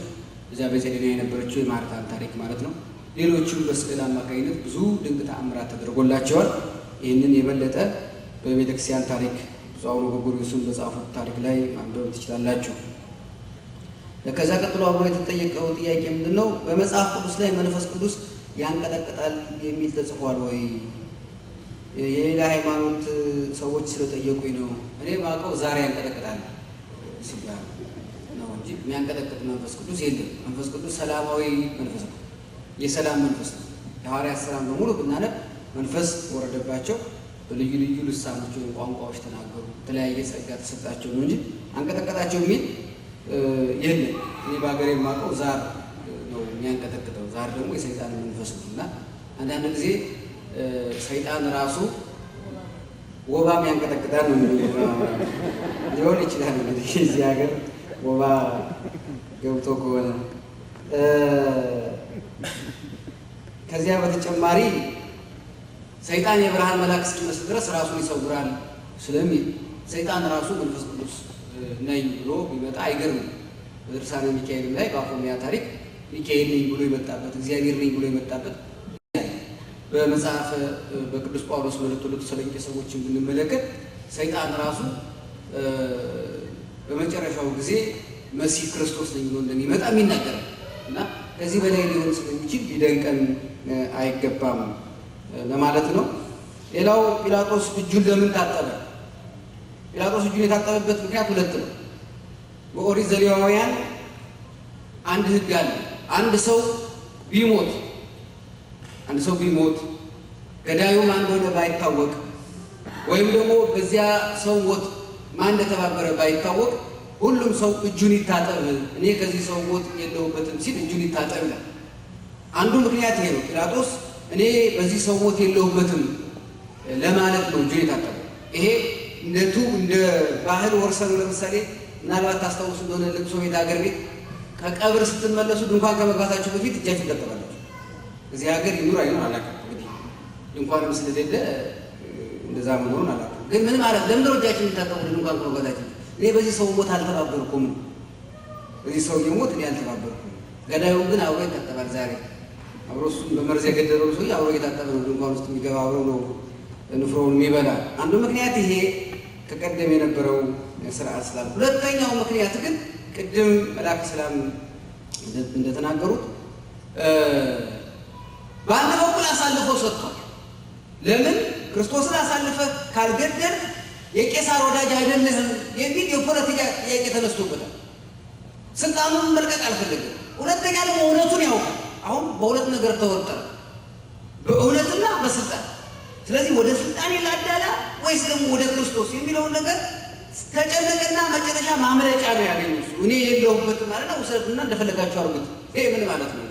እዚያ በጼዴንያ የነበረችው የማርታን ታሪክ ማለት ነው። ሌሎችም በስዕል አማካኝነት ብዙ ድንቅ ተአምራት ተደርጎላቸዋል። ይህንን የበለጠ በቤተክርስቲያን ታሪክ ብፁዕ አቡነ ጎርጎርዮስን በጻፉት ታሪክ ላይ ማንበብ ትችላላችሁ። ከዛ ቀጥሎ አብሮ የተጠየቀው ጥያቄ ምንድን ነው? በመጽሐፍ ቅዱስ ላይ መንፈስ ቅዱስ ያንቀጠቅጣል የሚል ተጽፏል ወይ? የሌላ ሃይማኖት ሰዎች ስለጠየቁኝ ነው። እኔ ማውቀው ዛሬ ያንቀጠቅጣል ሲባል ነው እንጂ የሚያንቀጠቅጥ መንፈስ ቅዱስ የለም። መንፈስ ቅዱስ ሰላማዊ መንፈስ ነው፣ የሰላም መንፈስ ነው። የሐዋርያት ሥራን በሙሉ ብናነብ መንፈስ ወረደባቸው፣ በልዩ ልዩ ልሳኖች ወይም ቋንቋዎች ተናገሩ፣ የተለያየ ጸጋ ተሰጣቸው ነው እንጂ አንቀጠቀጣቸው የሚል የለም። እኔ በሀገሬ የማውቀው ዛር ነው የሚያንቀጠቅጠው። ዛር ደግሞ የሰይጣን መንፈስ ነው እና አንዳንድ ጊዜ ሰይጣን ራሱ ወባም ያንቀጠቅጣል ነው ሊሆን ይችላል። እንግዲህ እዚህ ሀገር ወባ ገብቶ ከሆነ ከዚያ በተጨማሪ ሰይጣን የብርሃን መልአክ እስኪመስል ድረስ ራሱን ይሰውራል ስለሚል ሰይጣን ራሱ መንፈስ ቅዱስ ነኝ ብሎ ቢመጣ አይገርምም። በድርሳነ ሚካኤልም ላይ በአፎሚያ ታሪክ ሚካኤል ነኝ ብሎ የመጣበት እግዚአብሔር ነኝ ብሎ የመጣበት በመጽሐፈ በቅዱስ ጳውሎስ መልእክቱ ለተሰሎንቄ ሰዎችን ብንመለከት ሰይጣን ራሱ በመጨረሻው ጊዜ መሲህ ክርስቶስ ነኝ ብሎ እንደሚመጣ የሚናገራል እና ከዚህ በላይ ሊሆን ስለሚችል ሊደንቀን አይገባም ለማለት ነው። ሌላው ጲላጦስ እጁን ለምን ታጠበ? ጲላጦስ እጁን የታጠበበት ምክንያት ሁለት ነው። በኦሪት ዘሌዋውያን አንድ ሕግ አለ። አንድ ሰው ቢሞት ገዳዩ ማን እንደሆነ ባይታወቅ ወይም ደግሞ በዚያ ሰው ሞት ማን እንደተባበረ ባይታወቅ ሁሉም ሰው እጁን ይታጠብ፣ እኔ ከዚህ ሰው ሞት የለሁበትም ሲል እጁን ይታጠብ ይላል። አንዱ ምክንያት ይሄ ነው። ጲላጦስ እኔ በዚህ ሰው ሞት የለሁበትም ለማለት ነው እጁን የታጠበ። ይሄ እንደ ባህል ወርሰኑ። ለምሳሌ ምናልባት ታስታውሱ እንደሆነ ልቅሶ ቤት፣ ሀገር ቤት ከቀብር ስትመለሱ ድንኳን ከመግባታችሁ በፊት እጃችሁ ትታጠባላችሁ። እዚህ ሀገር ይኑር አይኑር አላውቅም። እንግዲህ ድንኳንም ስለሌለ እንደዛ መኖሩን አላውቅም። ግን ምን ማለት ለምንድነው እጃችን የሚታጠቡ ድንኳን ከመግባታችን? እኔ በዚህ ሰው ሞት አልተባበርኩም፣ በዚህ ሰው ሞት እኔ አልተባበርኩም። ገዳዩን ግን አብሮ ይታጠባል። ዛሬ አብሮ እሱን በመርዝ የገደለው ሰው አብሮ እየታጠበ ነው ድንኳን ውስጥ የሚገባ፣ አብሮ ነው ንፍሮውን የሚበላ። አንዱ ምክንያት ይሄ ከቀደም የነበረው ስርዓት ስላለ፣ ሁለተኛው ምክንያት ግን ቅድም መልአከ ሰላም እንደተናገሩት በአንድ በኩል አሳልፎ ሰጥቷል። ለምን ክርስቶስን አሳልፈ ካልገደል የቄሳር ወዳጅ አይደለህም የሚል የፖለቲካ ጥያቄ ተነስቶበታል። ስልጣኑን መልቀቅ አልፈለግም። ሁለተኛ ደግሞ እውነቱን ያውቃል። አሁን በሁለት ነገር ተወጠረ፣ በእውነትና በስልጣን። ስለዚህ ወደ ስልጣን ላዳላ ወይስ ደግሞ ወደ ክርስቶስ የሚለውን ነገር ተጨነቀና መጨረሻ ማምለጫ ነው ያገኘው። እኔ የለሁበትም ማለት ነው፣ ውሰዱና እንደፈለጋችሁ አድርጉት። ይሄ ምን ማለት ነው?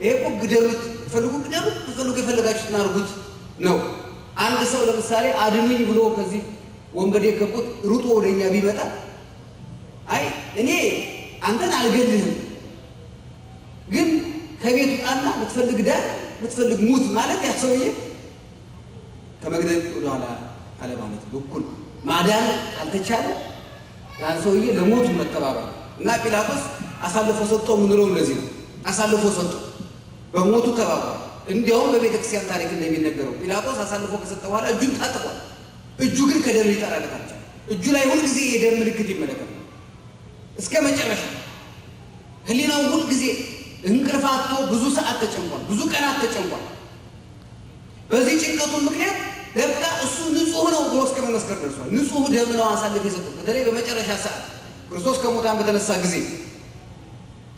ይሄ እኮ ግደሉት፣ ፈልጉ ግደሉት፣ ፈልጉ የፈለጋችሁትን አድርጉት ነው። አንድ ሰው ለምሳሌ አድኑኝ ብሎ ከዚህ ወንበዴ ከቦት ሩጦ ወደኛ ቢመጣ አይ እኔ አንተን አልገልህም፣ ግን ከቤት ውጣና ብትፈልግ ዳር ብትፈልግ ሙት ማለት ያሰውዬ ከመግደል ወደኋላ አለ ማለት ነው። እኩል ማዳን ካልተቻለ ያን ሰውዬ ለሞቱ መተባበር እና ጲላጦስ አሳልፎ ሰጠው። ምንለው እንደዚህ ነው፣ አሳልፎ ሰጠው፣ በሞቱ ተባበረ። እንዲያውም በቤተክርስቲያን ታሪክ እንደሚነገረው ጲላጦስ አሳልፎ ከሰጠ በኋላ እጁን ታጥቋል። እጁ ግን ከደም ሊጠራለት አልቻለም። እጁ ላይ ሁልጊዜ የደም ምልክት ይመለከታል እስከ መጨረሻ። ህሊናው ሁልጊዜ እንቅልፍ አጥቶ ብዙ ሰዓት ተጨንቋል፣ ብዙ ቀናት ተጨንቋል። በዚህ ጭንቀቱ ምክንያት ለካ እሱ ንጹሕ ነው ብሎ እስከ መመስከር ደርሷል። ንጹሕ ደም ነው አሳልፎ የሰጠው። በተለይ በመጨረሻ ሰዓት ክርስቶስ ከሙታን በተነሳ ጊዜ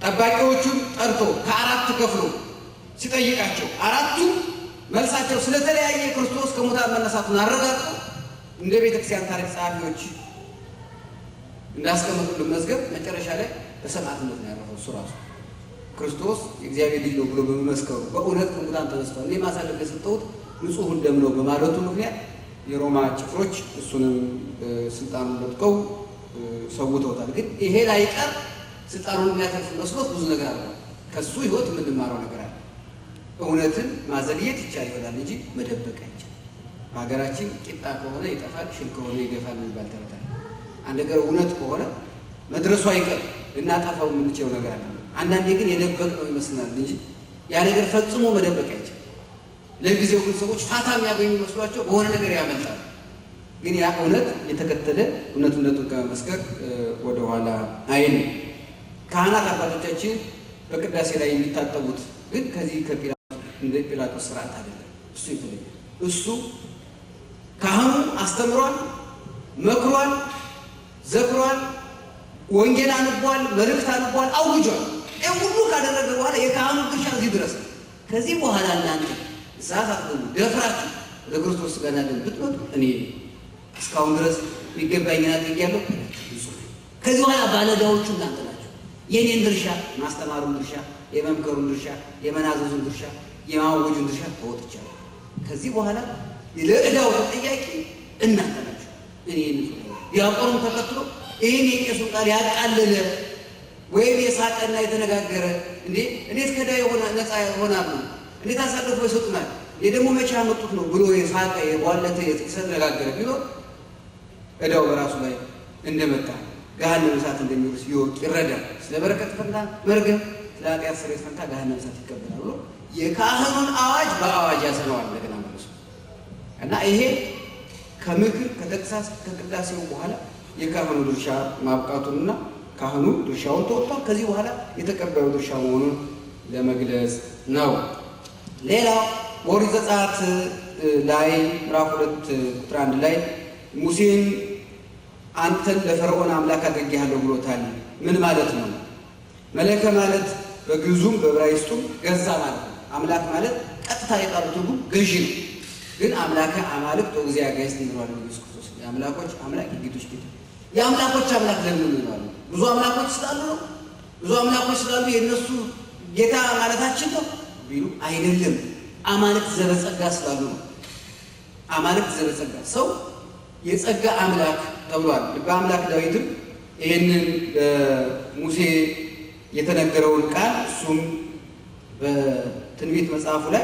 ጠባቂዎቹን ጠርቶ ከአራት ከፍሎ ሲጠይቃቸው አራቱ መልሳቸው ስለተለያየ ክርስቶስ ከሙታን መነሳቱን አረጋግጦ እንደ ቤተክርስቲያን ታሪክ ጸሐፊዎች እንዳስቀመጡልን መዝገብ መጨረሻ ላይ በሰማዕትነት ነው ያረፈው። እሱ ራሱ ክርስቶስ የእግዚአብሔር ልጅ ነው ብሎ በመመስከሩ በእውነት ከሙታን ተነስቷል፣ እኔ ማሳለፍ የሰጠሁት ንጹሑን ደም ነው በማለቱ ምክንያት የሮማ ጭፍሮች እሱንም ስልጣኑን ነጥቀው ሰውተውታል። ግን ይሄ ላይቀር ስልጣኑን የሚያተርፍ መስሎት ብዙ ነገር አለ። ከሱ ህይወት የምንማረው ነገር አለ። እውነትን ማዘግየት ይቻል ይሆናል እንጂ መደበቅ አይቻልም። በሀገራችን ቂጣ ከሆነ ይጠፋል፣ ሽል ከሆነ ይገፋል የሚባል ተረት አለ። አንድ ነገር እውነት ከሆነ መድረሱ አይቀርም፣ ልናጠፋው የምንችለው ነገር አለ። አንዳንዴ ግን የደበቅነው ይመስላል እንጂ ያ ነገር ፈጽሞ መደበቅ አይቻልም። ለጊዜው ግን ሰዎች ፋታ የሚያገኙ መስሏቸው በሆነ ነገር ያመልጣል። ግን ያ እውነት የተከተለ እውነቱን ከመመስከር ወደኋላ አይን። ካህናት አባቶቻችን በቅዳሴ ላይ የሚታጠቡት ግን ከዚህ እንደ ጲላጦስ ስርዓት አይደለም። እሱ የተለየ እሱ ካህኑ አስተምሯል፣ መክሯል፣ ዘክሯል፣ ወንጌል አንቧል፣ መልእክት አንቧል፣ አውጇል። ይህ ሁሉ ካደረገ በኋላ የካህኑ ድርሻ እዚህ ድረስ ነው። ከዚህ በኋላ እናንተ እሳት አትገቡ ደፍራችሁ ወደ ክርስቶስ ሥጋና ደም ብትመጡ እኔ እስካሁን ድረስ የሚገባኝን አድርጌያለሁ። ከዚህ በኋላ ባለዕዳዎቹ እናንተ ናቸው። የእኔን ድርሻ ማስተማሩን ድርሻ፣ የመምከሩን ድርሻ፣ የመናዘዙን ድርሻ፣ የማወጁን ድርሻ ተወጥቻለሁ። ከዚህ በኋላ ለዕዳው ተጠያቂ እናንተ ናቸው። እኔ ዲያቆኑን ተከትሎ ይህን የቄሱን ቃል ያቃለለ ወይም የሳቀና የተነጋገረ እንዴት ከዕዳ ነፃ ይሆናሉ? እንዴት አሳልፎ ይሰጡናል? ደግሞ መቼ ያመጡት ነው ብሎ የሳቀ የቧለተ የተነጋገረ ቢኖር ዕዳው በራሱ ላይ እንደመጣ ገሃነመ እሳት እንደሚወርስ ይወቅ ይረዳል። ስለ በረከት ፈንታ መርገም፣ ስለ ኃጢአት ስርየት ፈንታ ገሃነመ እሳት ይቀበላል ብሎ የካህኑን አዋጅ በአዋጅ ያሰነዋል እንደገና መልሶ እና ይሄ ከምክር ከተግሳጽ ከቅዳሴው በኋላ የካህኑ ድርሻ ማብቃቱንና ካህኑ ድርሻውን ተወጥቷል። ከዚህ በኋላ የተቀባዩ ድርሻ መሆኑን ለመግለጽ ነው። ሌላው በኦሪት ዘጸአት ላይ ምዕራፍ 2 ቁጥር 1 ላይ ሙሴን አንተን ለፈርዖን አምላክ አድርጌሃለሁ ብሎታል። ምን ማለት ነው? መለከ ማለት በግዕዙም በዕብራይስጡም ገዛ ማለት ነው። አምላክ ማለት ቀጥታ የቃሉ ትርጉም ገዢ ነው። ግን አምላከ አማልክት ወእግዚአ አጋዕዝት እንለዋለን። ኢየሱስ ክርስቶስ የአምላኮች አምላክ የጌቶች ጌታ። የአምላኮች አምላክ ለምን እንለዋለን? ብዙ አምላኮች ስላሉ ነው። ብዙ አምላኮች ስላሉ የእነሱ ጌታ ማለታችን ነው ቢሉ አይደለም። አማልክት ዘበጸጋ ስላሉ ነው። አማልክት ዘበጸጋ ሰው የጸጋ አምላክ ተብሏል። በአምላክ ዳዊትም ይህንን በሙሴ የተነገረውን ቃል እሱም በትንቢት መጽሐፉ ላይ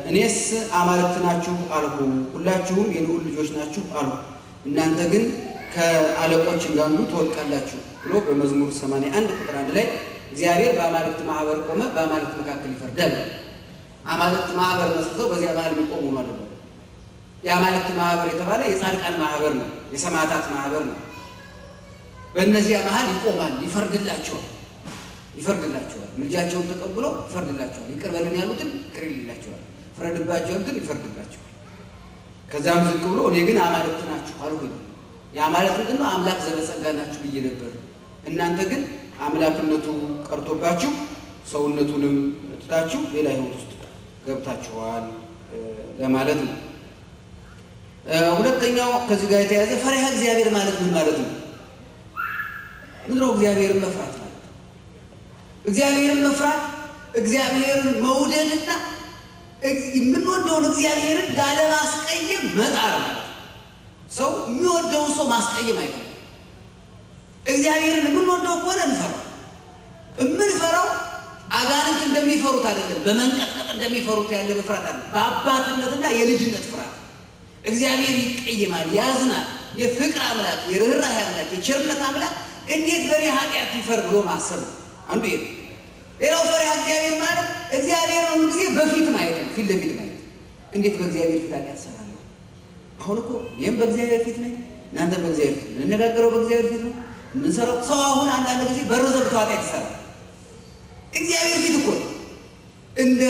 እኔስ አማልክት ናችሁ አልሁ፣ ሁላችሁም የልዑል ልጆች ናችሁ አልሁ፣ እናንተ ግን ከአለቆች እንዳንዱ ትወድቃላችሁ ብሎ በመዝሙር 81 ቁጥር 1 ላይ እግዚአብሔር በአማልክት ማህበር ቆመ፣ በአማልክት መካከል ይፈርዳል። አማልክት ማህበር መስርተው በዚያ ባህል የሚቆሙ ማለት ነው። የአማልክት ማህበር የተባለ የጻድቃን ማህበር ነው፣ የሰማዕታት ማህበር ነው። በእነዚያ መሀል ይቆማል፣ ይፈርድላቸዋል። ምልጃቸውን ተቀብሎ ይፈርድላቸዋል። ይቅር በለን ያሉትን ይቅር ይላቸዋል፣ ፍረድባቸው ያሉትን ይፈርድላቸዋል። ከዛም ዝቅ ብሎ እኔ ግን አማልክት ናችሁ አልሁኝ። የአማልክት ምንድን ነው? አምላክ ዘበጸጋ ናችሁ ብዬ ነበር። እናንተ ግን አምላክነቱ ቀርቶባችሁ ሰውነቱንም ትታችሁ ሌላ ህይወት ውስጥ ገብታችኋል ለማለት ነው። ሁለተኛው ከዚህ ጋር የተያዘ ፈሪሃ እግዚአብሔር ማለት ምን ማለት ነው? ምንድነው እግዚአብሔርን መፍራት ማለት? እግዚአብሔርን መፍራት እግዚአብሔርን መውደድና የምንወደውን እግዚአብሔርን ላለማስቀየም መጣር ማለት። ሰው የሚወደውን ሰው ማስቀየም አይፈልግም። እግዚአብሔርን የምንወደው ከሆነ እንፈራው። የምንፈራው አጋንንት እንደሚፈሩት አይደለም፣ በመንቀጥቀጥ እንደሚፈሩት ያለ መፍራት አለ። በአባትነትና የልጅነት ፍርሃት። እግዚአብሔር ይቀየማል፣ ያዝናል። የፍቅር አምላክ፣ የርኅራኄ አምላክ፣ የቸርነት አምላክ እንዴት በእኔ ኃጢአት ይፈርድ ብሎ ማሰብ ነው አንዱ ይሄ። ሌላው ፈሪሃ እግዚአብሔር ማለት እግዚአብሔር ሁሉ ጊዜ በፊት ማየት ነው፣ ፊት ለፊት ማየት። እንዴት በእግዚአብሔር ፊት ኃጢአት እሰራለሁ? አሁን እኮ ይህም በእግዚአብሔር ፊት ነኝ፣ እናንተ በእግዚአብሔር ፊት የምንነጋገረው በእግዚአብሔር ፊት ነው የምንሰራው። ሰው አሁን አንዳንድ ጊዜ በር ዘግቶ ኃጢአት ይሰራል። እግዚአብሔር ፊት እኮ እንደ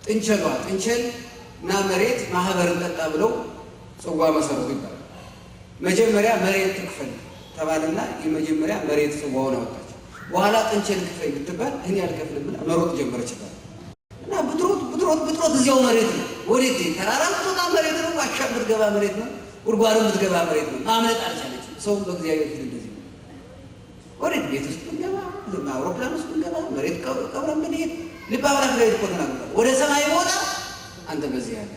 ጥንቸሏ ጥንቸል እና መሬት ማህበር እንጠጣ ብለው ጽዋ መሰረቱ ይባላል። መጀመሪያ መሬት ትክፈል ተባልና የመጀመሪያ መሬት ጽዋውን አወጣች። በኋላ ጥንቸል ክፈይ ብትባል እኔ አልከፍልም ብላ መሮጥ ጀመረች ይባላል። እና ብትሮጥ እዚያው መሬት ነው። ወዴት? ተራራ ብትወጣ መሬት ነው፣ ዋሻ ብትገባ መሬት ነው፣ ጉድጓድም ብትገባ መሬት ነው። ማምለጥ አልቻለችም። ሰውም በእግዚአብሔር ፊት እንደዚህ ነው። ወዴት? ቤት ውስጥ ብንገባ፣ አውሮፕላን ውስጥ ብንገባ፣ መሬት ቀብረን ብንሄድ፣ ልበ አምላክ ላይ እኮ ተናግሯል። ወደ ሰማይ ብወጣ አንተ በዚህ ያለ፣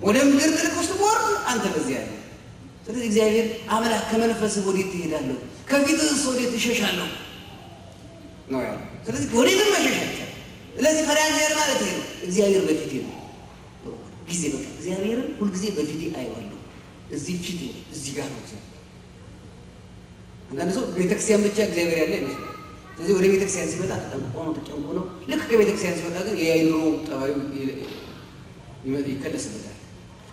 ወደ ምድር ጥልቅ ውስጥ ብወርድ አንተ በዚህ ያለ። ስለዚህ እግዚአብሔር አምላክ ከመንፈስህ ወዴት ትሄዳለሁ? ከፊትህስ ወዴት እሸሻለሁ ነው ያለው። ስለዚህ ወዴትም መሸሽ አይቻልም። ስለዚህ ፈሪሃ እግዚአብሔር ማለት ይሄ ነው። እግዚአብሔር በፊቴ ነው ጊዜ በቃ እግዚአብሔርን ሁልጊዜ በፊቴ አየዋለሁ። እዚህ ፊት ነው፣ እዚህ ጋር ነው እግዚአብሔር። አንዳንድ ሰው ቤተክርስቲያን ብቻ እግዚአብሔር ያለ ይመስላል። ስለዚህ ወደ ቤተክርስቲያን ሲመጣ ተጠንቅቆ ነው፣ ተጨንቆ ነው። ልክ ከቤተክርስቲያን ሲመጣ ግን የአይምሮ ጠባዩ ይከለስበታል።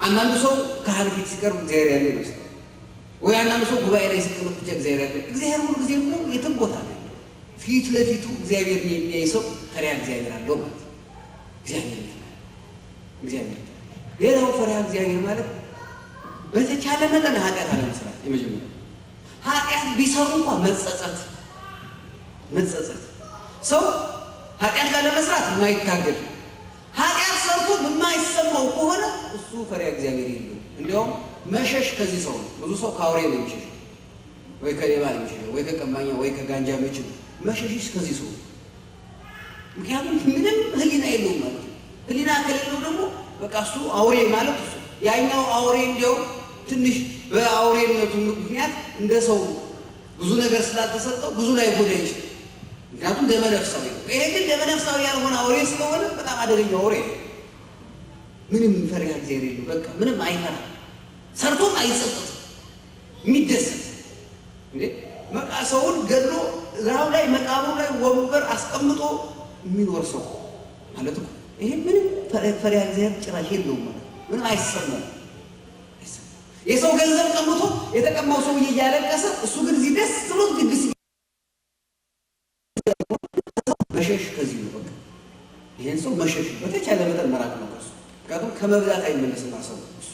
አንዳንዱ ሰው ካህን ፊት ሲቀርብ እግዚአብሔር ያለ ይመስላል። ወይ አንዳንዱ ሰው ጉባኤ ላይ ሲቀመጥ ብቻ እግዚአብሔር ያለ። እግዚአብሔር ሁሉ ጊዜ ነው፣ የትም ቦታ ነው። ፊት ለፊቱ እግዚአብሔር የሚያይ ሰው ፈሪሃ እግዚአብሔር አለው ማለት እግዚአብሔር። ሌላው ፈሪሃ እግዚአብሔር ማለት በተቻለ መጠን ኃጢአት አለመስራት። የመጀመሪያ ኃጢአት ቢሰሩ እንኳን መጸጸት። ሰው ኃጢአት ላለመስራት የማይታገል ኃጢአት ሰርቶ የማይሰማው ከሆነ እሱ ፈሪሃ እግዚአብሔር የለውም። እንዲያውም መሸሽ ከዚህ ሰው ነው። ብዙ ሰው ከአውሬ ነው የሚሸሸው፣ ወይ ከሌባ ነው የሚሸሸው፣ ወይ ከቀማኛ፣ ወይ ከጋንጃ መች መሸሽሽ ከዚህ ሰው። ምክንያቱም ምንም ሕሊና የለውም ማለት ነው። ሕሊና ከሌለው ደግሞ በቃ እሱ አውሬ ማለት እሱ። ያኛው አውሬ እንዲያውም ትንሽ በአውሬነቱ ምክንያት እንደ ሰው ብዙ ነገር ስላልተሰጠው ብዙ ላይ ጎዳ ይችላል። ምክንያቱም ደመነፍሳዊ ነው። ይሄ ግን ደመነፍሳዊ ያልሆነ አውሬ ስለሆነ በጣም አደገኛ አውሬ ነው። ምንም ፈሪሃ እግዚአብሔር የለውም። በቃ ምንም አይፈራም፣ ሰርቶም አይጸጸትም። የሚደሰት እንዴ በቃ ሰውን ገድሎ ዛው ላይ መቃብሩ ላይ ወንበር አስቀምጦ የሚኖር ሰው ማለት ነው። ይሄ ምንም ፈሪሃ እግዚአብሔር ጭራሽ የለውም ማለት ምንም አይሰማም። የሰው ገንዘብ ቀምቶ የተቀማው ሰውዬ እያለቀሰ እሱ ግን እዚህ ደስ ብሎት ድግስ መሸሽ ከዚህ ነው። በቃ ይሄን ሰው መሸሽ በተቻለ መጠን መራቅ ነው ከሱ። ምክንያቱም ከመብላት አይመለስም ሰው እሱ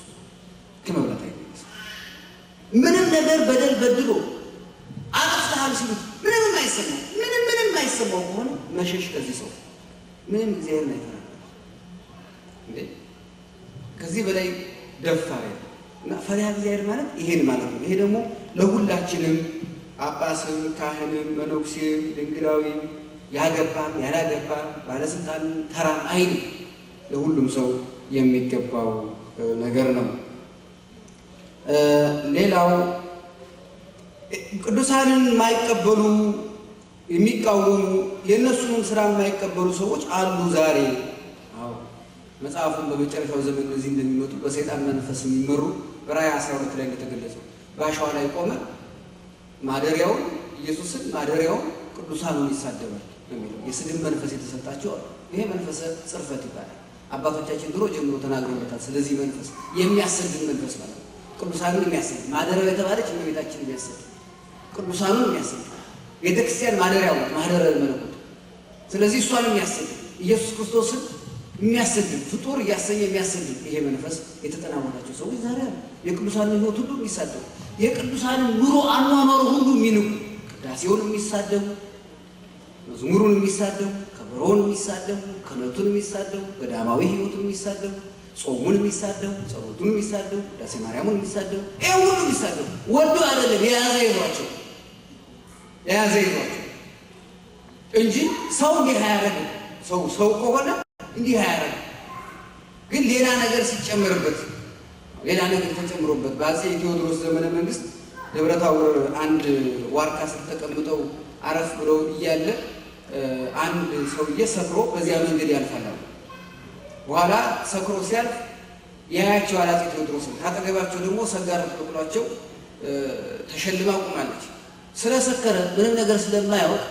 ከመብላት አይመለስም። ምንም ነገር በደል በድሎ አጥፍተሃል ሲሉት ምንም የማይሰማው ከሆነ መሸሽ ከዚህ ሰው ምንም እግዚአብሔር ነው ይፈራል እንዴ ከዚህ በላይ ደፋር እና ፈሪሃ እግዚአብሔር ማለት ይሄን ማለት ነው። ይሄ ደግሞ ለሁላችንም ጳጳስም፣ ካህንም፣ መነኩሴም፣ ድንግላዊም፣ ያገባም ያላገባም፣ ባለስልጣን ተራም አይል ለሁሉም ሰው የሚገባው ነገር ነው። ሌላው ቅዱሳንን የማይቀበሉ የሚቃወሙ የእነሱን ስራ የማይቀበሉ ሰዎች አሉ ዛሬ። አዎ መጽሐፉን በመጨረሻው ዘመን እዚህ እንደሚመጡ በሰይጣን መንፈስ የሚመሩ በራእይ 12 ላይ እንደተገለጸው በአሸዋ ላይ ቆመ ማደሪያውን ኢየሱስን ማደሪያውን ቅዱሳኑን ይሳደባል የሚለው የስድብ መንፈስ የተሰጣቸው አሉ። ይሄ መንፈሰ ጽርፈት ይባላል። አባቶቻችን ድሮ ጀምሮ ተናግረውበታል። ስለዚህ መንፈስ የሚያሰድብ መንፈስ ማለት ነው። ቅዱሳኑን የሚያሰድብ ማደሪያው የተባለች እመቤታችን የሚያሰድብ ቅዱሳኑን የሚያሰድብ ቤተክርስቲያን ማደሪያው ማህደረ መለኮት። ስለዚህ እሷን የሚያሰድብ ኢየሱስ ክርስቶስን የሚያሰድብ ፍጡር እያሰኘ የሚያሰድብ ይሄ መንፈስ የተጠናወታቸው ሰዎች ዛሬ አሉ። የቅዱሳንን ሕይወት ሁሉ የሚሳደቡ የቅዱሳንን ኑሮ አኗኗሩ ሁሉ የሚንቁ ቅዳሴውን የሚሳደቡ መዝሙሩን የሚሳደቡ ከበሮውን የሚሳደቡ ክህነቱን የሚሳደቡ ገዳማዊ ሕይወቱን የሚሳደቡ ጾሙን የሚሳደቡ ጸሎቱን የሚሳደቡ ቅዳሴ ማርያሙን የሚሳደቡ ይሄ ሁሉ የሚሳደቡ ወዶ አይደለም የያዘ ይዟቸው እንጂ ሰው እንዲህ አያደርግም። ሰው ከሆነ እንዲህ አያደርግም። ግን ሌላ ነገር ሲጨመርበት ሌላ ነገር ተጨምሮበት በአፄ ቴዎድሮስ ዘመነ መንግስት ደብረ ታቦር አንድ ዋርካ ስር ተቀምጠው አረፍ ብለው እያለ አንድ ሰውዬ ሰክሮ በዚያ መንገድ ያልፋል። በኋላ ሰክሮ ሲያልፍ ያያቸዋል አፄ ቴዎድሮስን። ካጠገባቸው ደግሞ ሰጋር ተቀብሏቸው ተሸልማ ቆማለች። ስለሰከረ ምንም ነገር ስለማያውቅ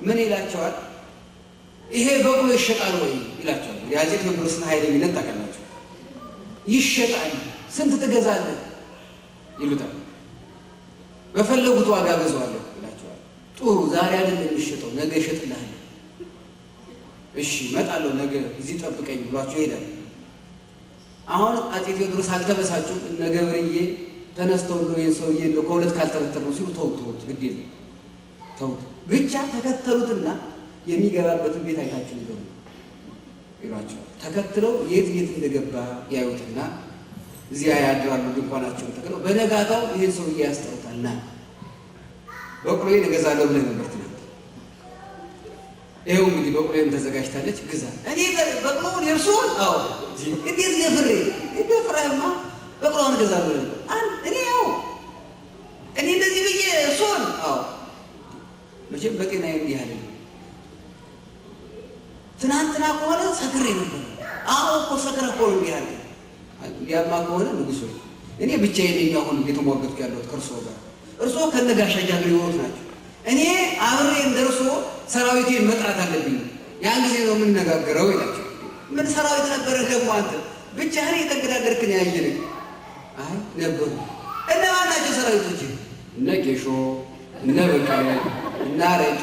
ምን ይላቸዋል? ይሄ በቅሎ ይሸጣል ወይ ይላቸዋል። የአፄ ቴዎድሮስን ኃይለኝነት ታውቃላችሁ። ይሸጣል፣ ስንት ትገዛለህ ይሉታል። በፈለጉት ዋጋ ገዛዋለሁ ይላቸዋል። ጥሩ፣ ዛሬ አይደለም የሚሸጠው፣ ነገ እሸጥልሃለሁ። እሺ እመጣለሁ፣ ነገ እዚህ ጠብቀኝ ብሏቸው ይሄዳል። አሁን አፄ ቴዎድሮስ አልተበሳጩም። እነ ገብርዬ ተነስተው ነው ይሄን ሰውዬ ከሁለት ካልተረተር ነው ሲሉ ተውት፣ ግድ የለም ተውት፣ ብቻ ተከተሉትና የሚገባበትን ቤት አይታችሁ ይገቡ ይሏቸዋል። ተከትለው የት እንደገባ ያዩትና እዚያ ያድራሉ። ድንኳናቸውን ተክለው በነጋታው ይህን ሰውዬ ያስጠሩታልና በቅሎዬን እገዛለሁ ብለህ ነበር ትናንት፣ ይኸው እንግዲህ በቅሎዬን ተዘጋጅታለች፣ ግዛ። እኔ በቅሎውን የእርሱን? አዎ። እንዴት ለፍሬ እንደ ፍሬማ በቅሎውን እገዛለሁ ብለህ ነበር። እኔ እንደዚህ ብዬ እርሱን? አዎ። መቼም በጤና እንዲህ አለ። ትናንትና ከሆነ ሰክሬ ነበር። አዎ እኮ ሰክረ እኮ እንዲህ አለ። ያማ ከሆነ ንጉሥ ሆይ እኔ ብቻዬን ነኝ አሁን እየተሟገትኩ ያለሁት ከእርስዎ ጋር። እርስዎ ከነጋሻ ጃግሬ የሆኑት ናቸው። እኔ አብሬ እንደ እርስዎ ሰራዊቴን መጥራት አለብኝ። ያን ጊዜ ነው የምንነጋገረው ይላቸው። ምን ሰራዊት ነበረ ደግሞ አንተ ብቻህን የተገዳደርክን ያየንህ? አይ ነበሩ። እነማን ናቸው ሰራዊቶች? እነ ጌሾ፣ እነ በቀለ፣ እነ አረቂ፣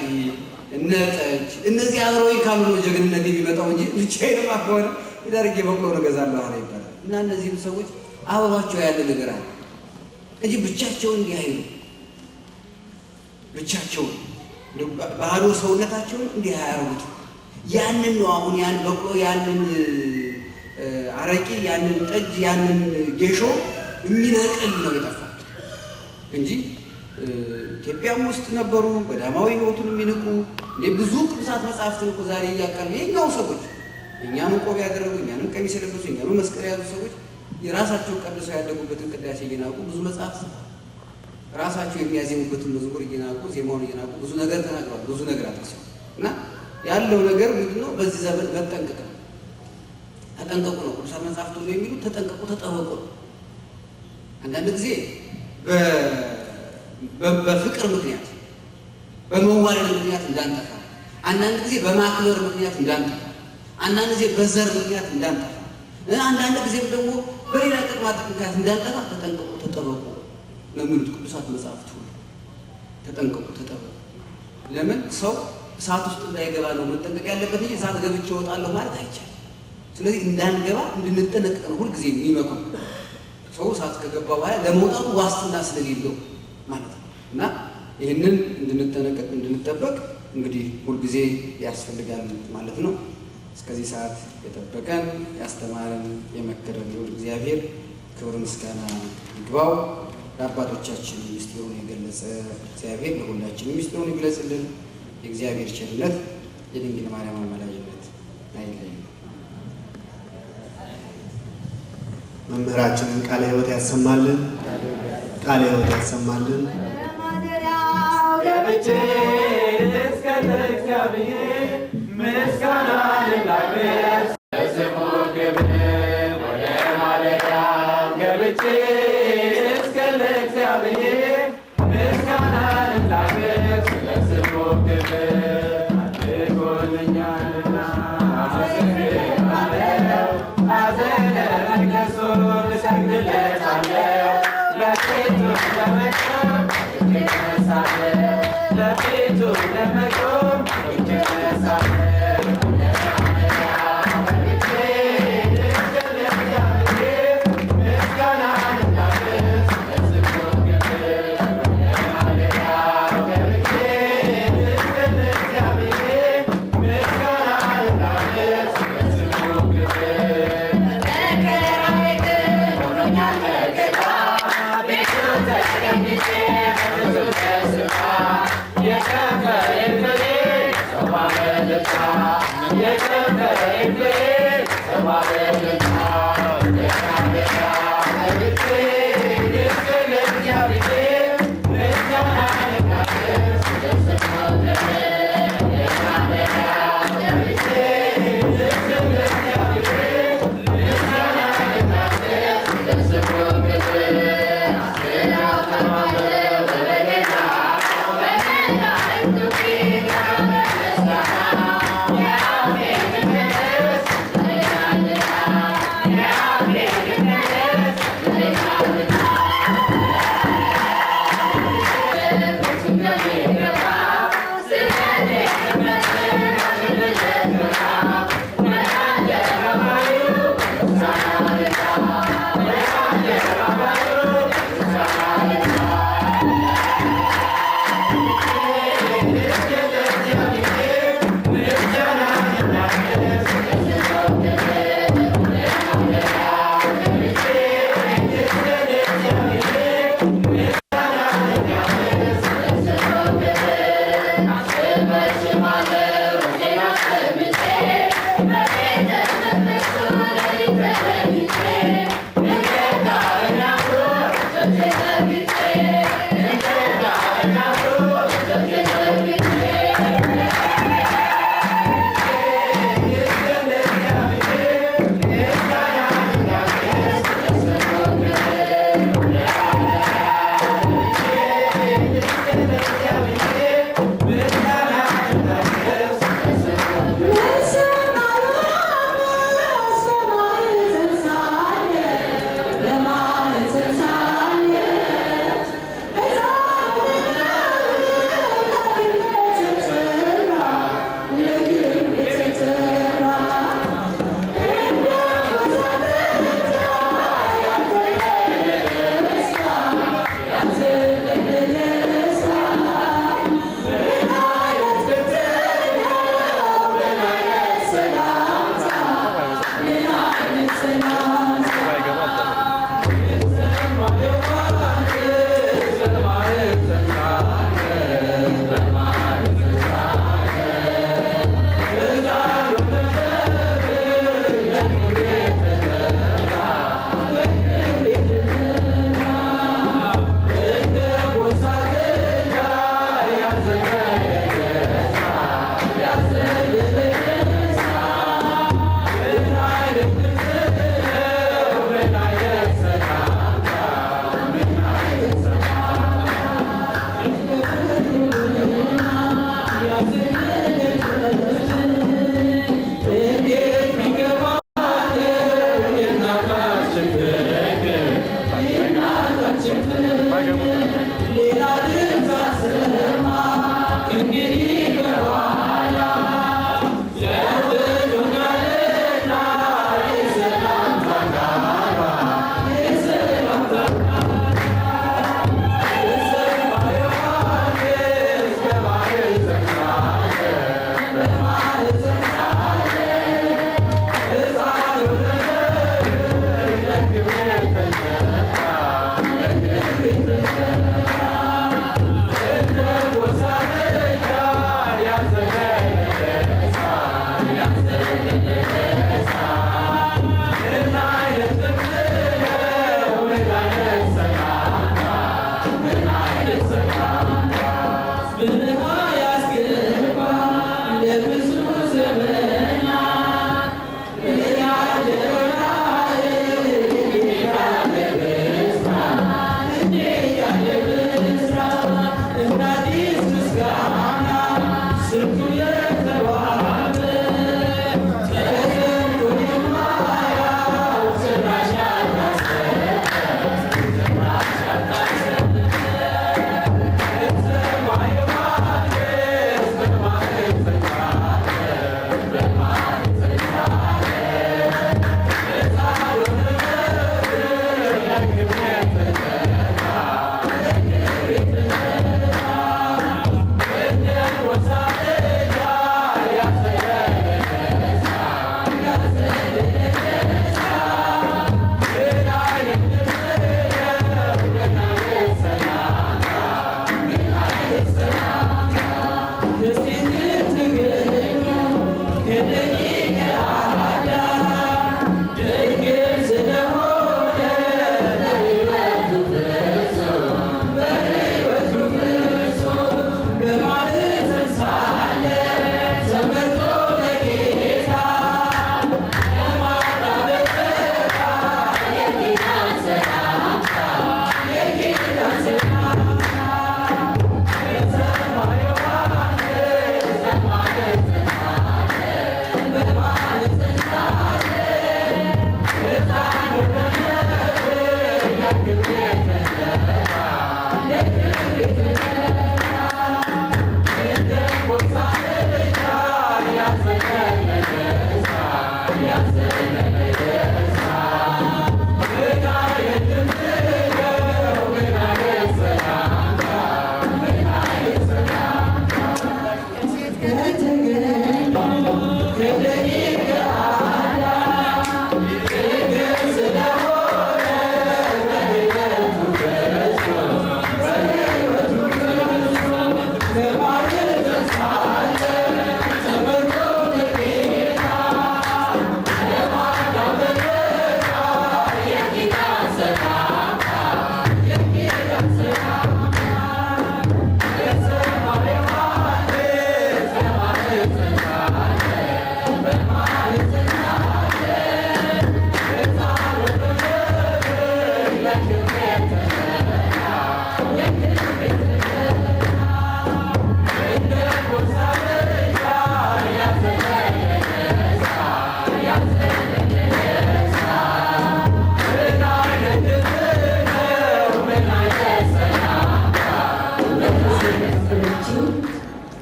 እነ ጠጅ። እነዚህ አብረውኝ ካሉ ነው ጀግንነት የሚመጣው እንጂ ብቻዬንማ ከሆነ ዳርጌ በቅሎውን እገዛለሁ አለ ይባላል። እና እነዚህም ሰዎች አበባቸው ያለ ነገር አለ እንጂ ብቻቸውን እንዲህ አይሉ። ብቻቸውን ባዶ ሰውነታቸውን እንዲህ አያረጉት። ያንን ነው አሁን ያን በቅሎ፣ ያንን አረቂ፣ ያንን ጠጅ፣ ያንን ጌሾ የሚነቅል ነው የጠፋው እንጂ ኢትዮጵያም ውስጥ ነበሩ ገዳማዊ ሕይወቱን የሚንቁ ብዙ ቅዱሳት መጽሐፍትን እኮ ዛሬ እያቀርቡ የኛው ሰዎች እኛኑ ቆብ ያደረጉ እኛኑ ቀሚስ የለበሱ እኛኑ መስቀል የያዙ ሰዎች የራሳቸው ቀድሰው ያደጉበትን ቅዳሴ እየናቁ ብዙ መጽሐፍ ራሳቸው የሚያዜሙበትን መዝሙር እየናቁ ዜማውን እየናቁ ብዙ ነገር ተናግረዋል። ብዙ ነገር አጥቅሰዋል። እና ያለው ነገር ምንድነው? በዚህ ዘመን መጠንቀቅ ነው። ተጠንቀቁ ነው ቅዱሳት መጽሐፍት ሁሉ የሚሉት። ተጠንቀቁ፣ ተጠበቁ ነው። አንዳንድ ጊዜ በፍቅር ምክንያት በመዋደድ ምክንያት እንዳንጠፋ፣ አንዳንድ ጊዜ በማክበር ምክንያት እንዳንጠፋ፣ አንዳንድ ጊዜ በዘር ምክንያት እንዳንጠፋ፣ አንዳንድ ጊዜም ደግሞ በሌላ ጥቅማ ጥቅም ምክንያት እንዳንጠፋ ተጠንቀቁ፣ ተጠበቁ ነው የሚሉት ቅዱሳት መጽሐፍት ሁሉ። ተጠንቀቁ፣ ተጠበቁ። ለምን ሰው እሳት ውስጥ እንዳይገባ ነው መጠንቀቅ ያለበት እንጂ እሳት ገብቼ እወጣለሁ ማለት አይቻልም። ስለዚህ እንዳንገባ እንድንጠነቀቅ ነው ሁልጊዜ የሚመክሩ። ሰው እሳት ከገባ በኋላ ለመውጣቱ ዋስትና ስለሌለው ማለት ነው። እና ይህንን እንድንጠነቀቅ እንድንጠበቅ እንግዲህ ሁልጊዜ ያስፈልጋል ማለት ነው። እስከዚህ ሰዓት የጠበቀን ያስተማረን የመከረን ልዑል እግዚአብሔር ክብር ምስጋና ይግባው። ለአባቶቻችን ምስጢሩን የገለጸ እግዚአብሔር ለሁላችንም ምስጢሩን ይግለጽልን። የእግዚአብሔር ቸርነት የድንግል ማርያም አማላጅነት አይለይም። መምህራችንን ቃለ ሕይወት ያሰማልን፣ ቃለ ሕይወት ያሰማልን። ገብቼ እስከ እግዚአብሔር ምስጋና ልናገር ለስሙ ክብር ወደ ማደሪያው ገብቼ እስከ እግዚአብሔር ምስጋና ልናገር ለስሙ ክብር አድርጎልኛልና አመሰግናለሁ። ሐዘነ መቅደሱን እሰግድለታለሁ። ለፊቱ ለመቆም ለፊቱ ለመቆም Yeah.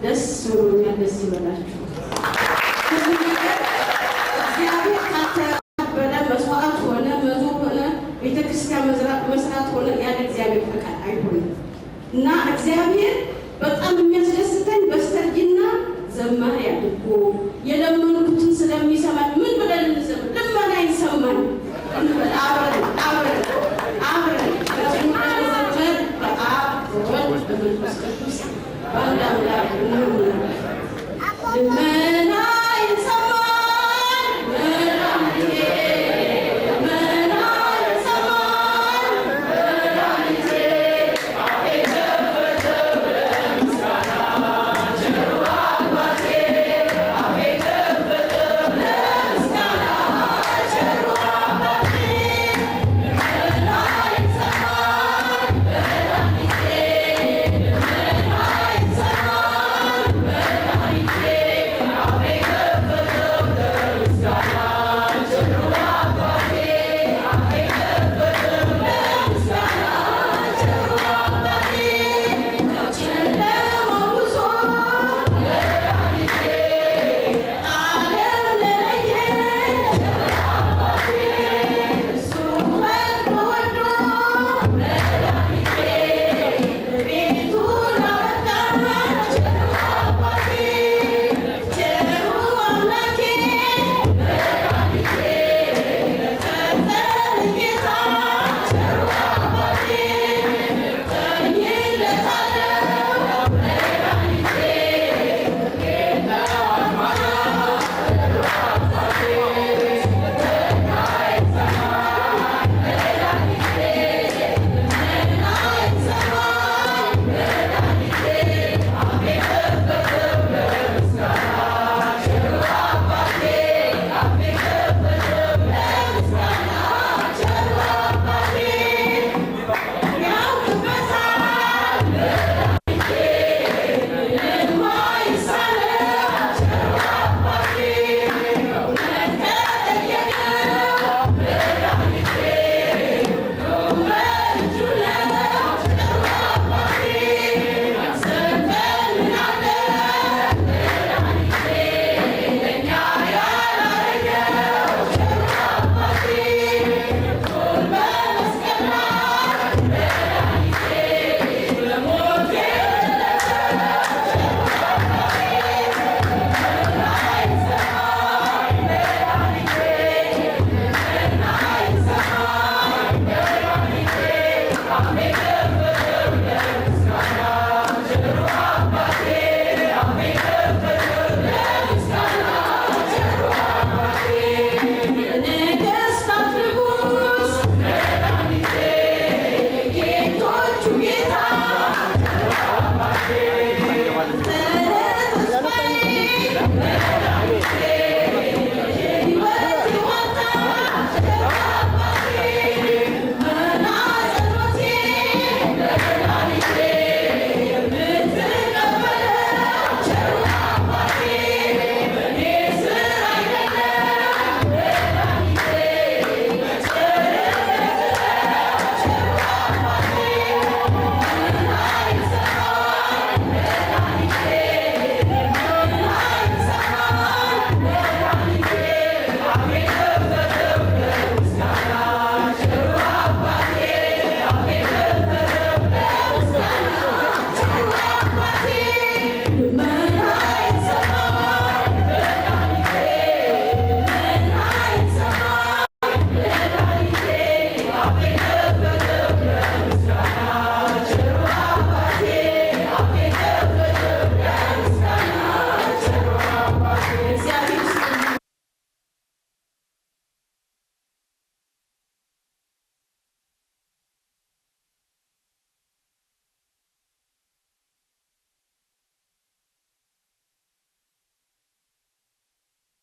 ደስ ብሎኛል። ደስ ይበላችሁ። እግዚአብሔር ካተበለ መስዋዕት ሆነ መዝሙር ሆነ ቤተክርስቲያን መስራት ሆነ ያለ እግዚአብሔር ፈቃድ አይሆንም እና እግዚአብሔር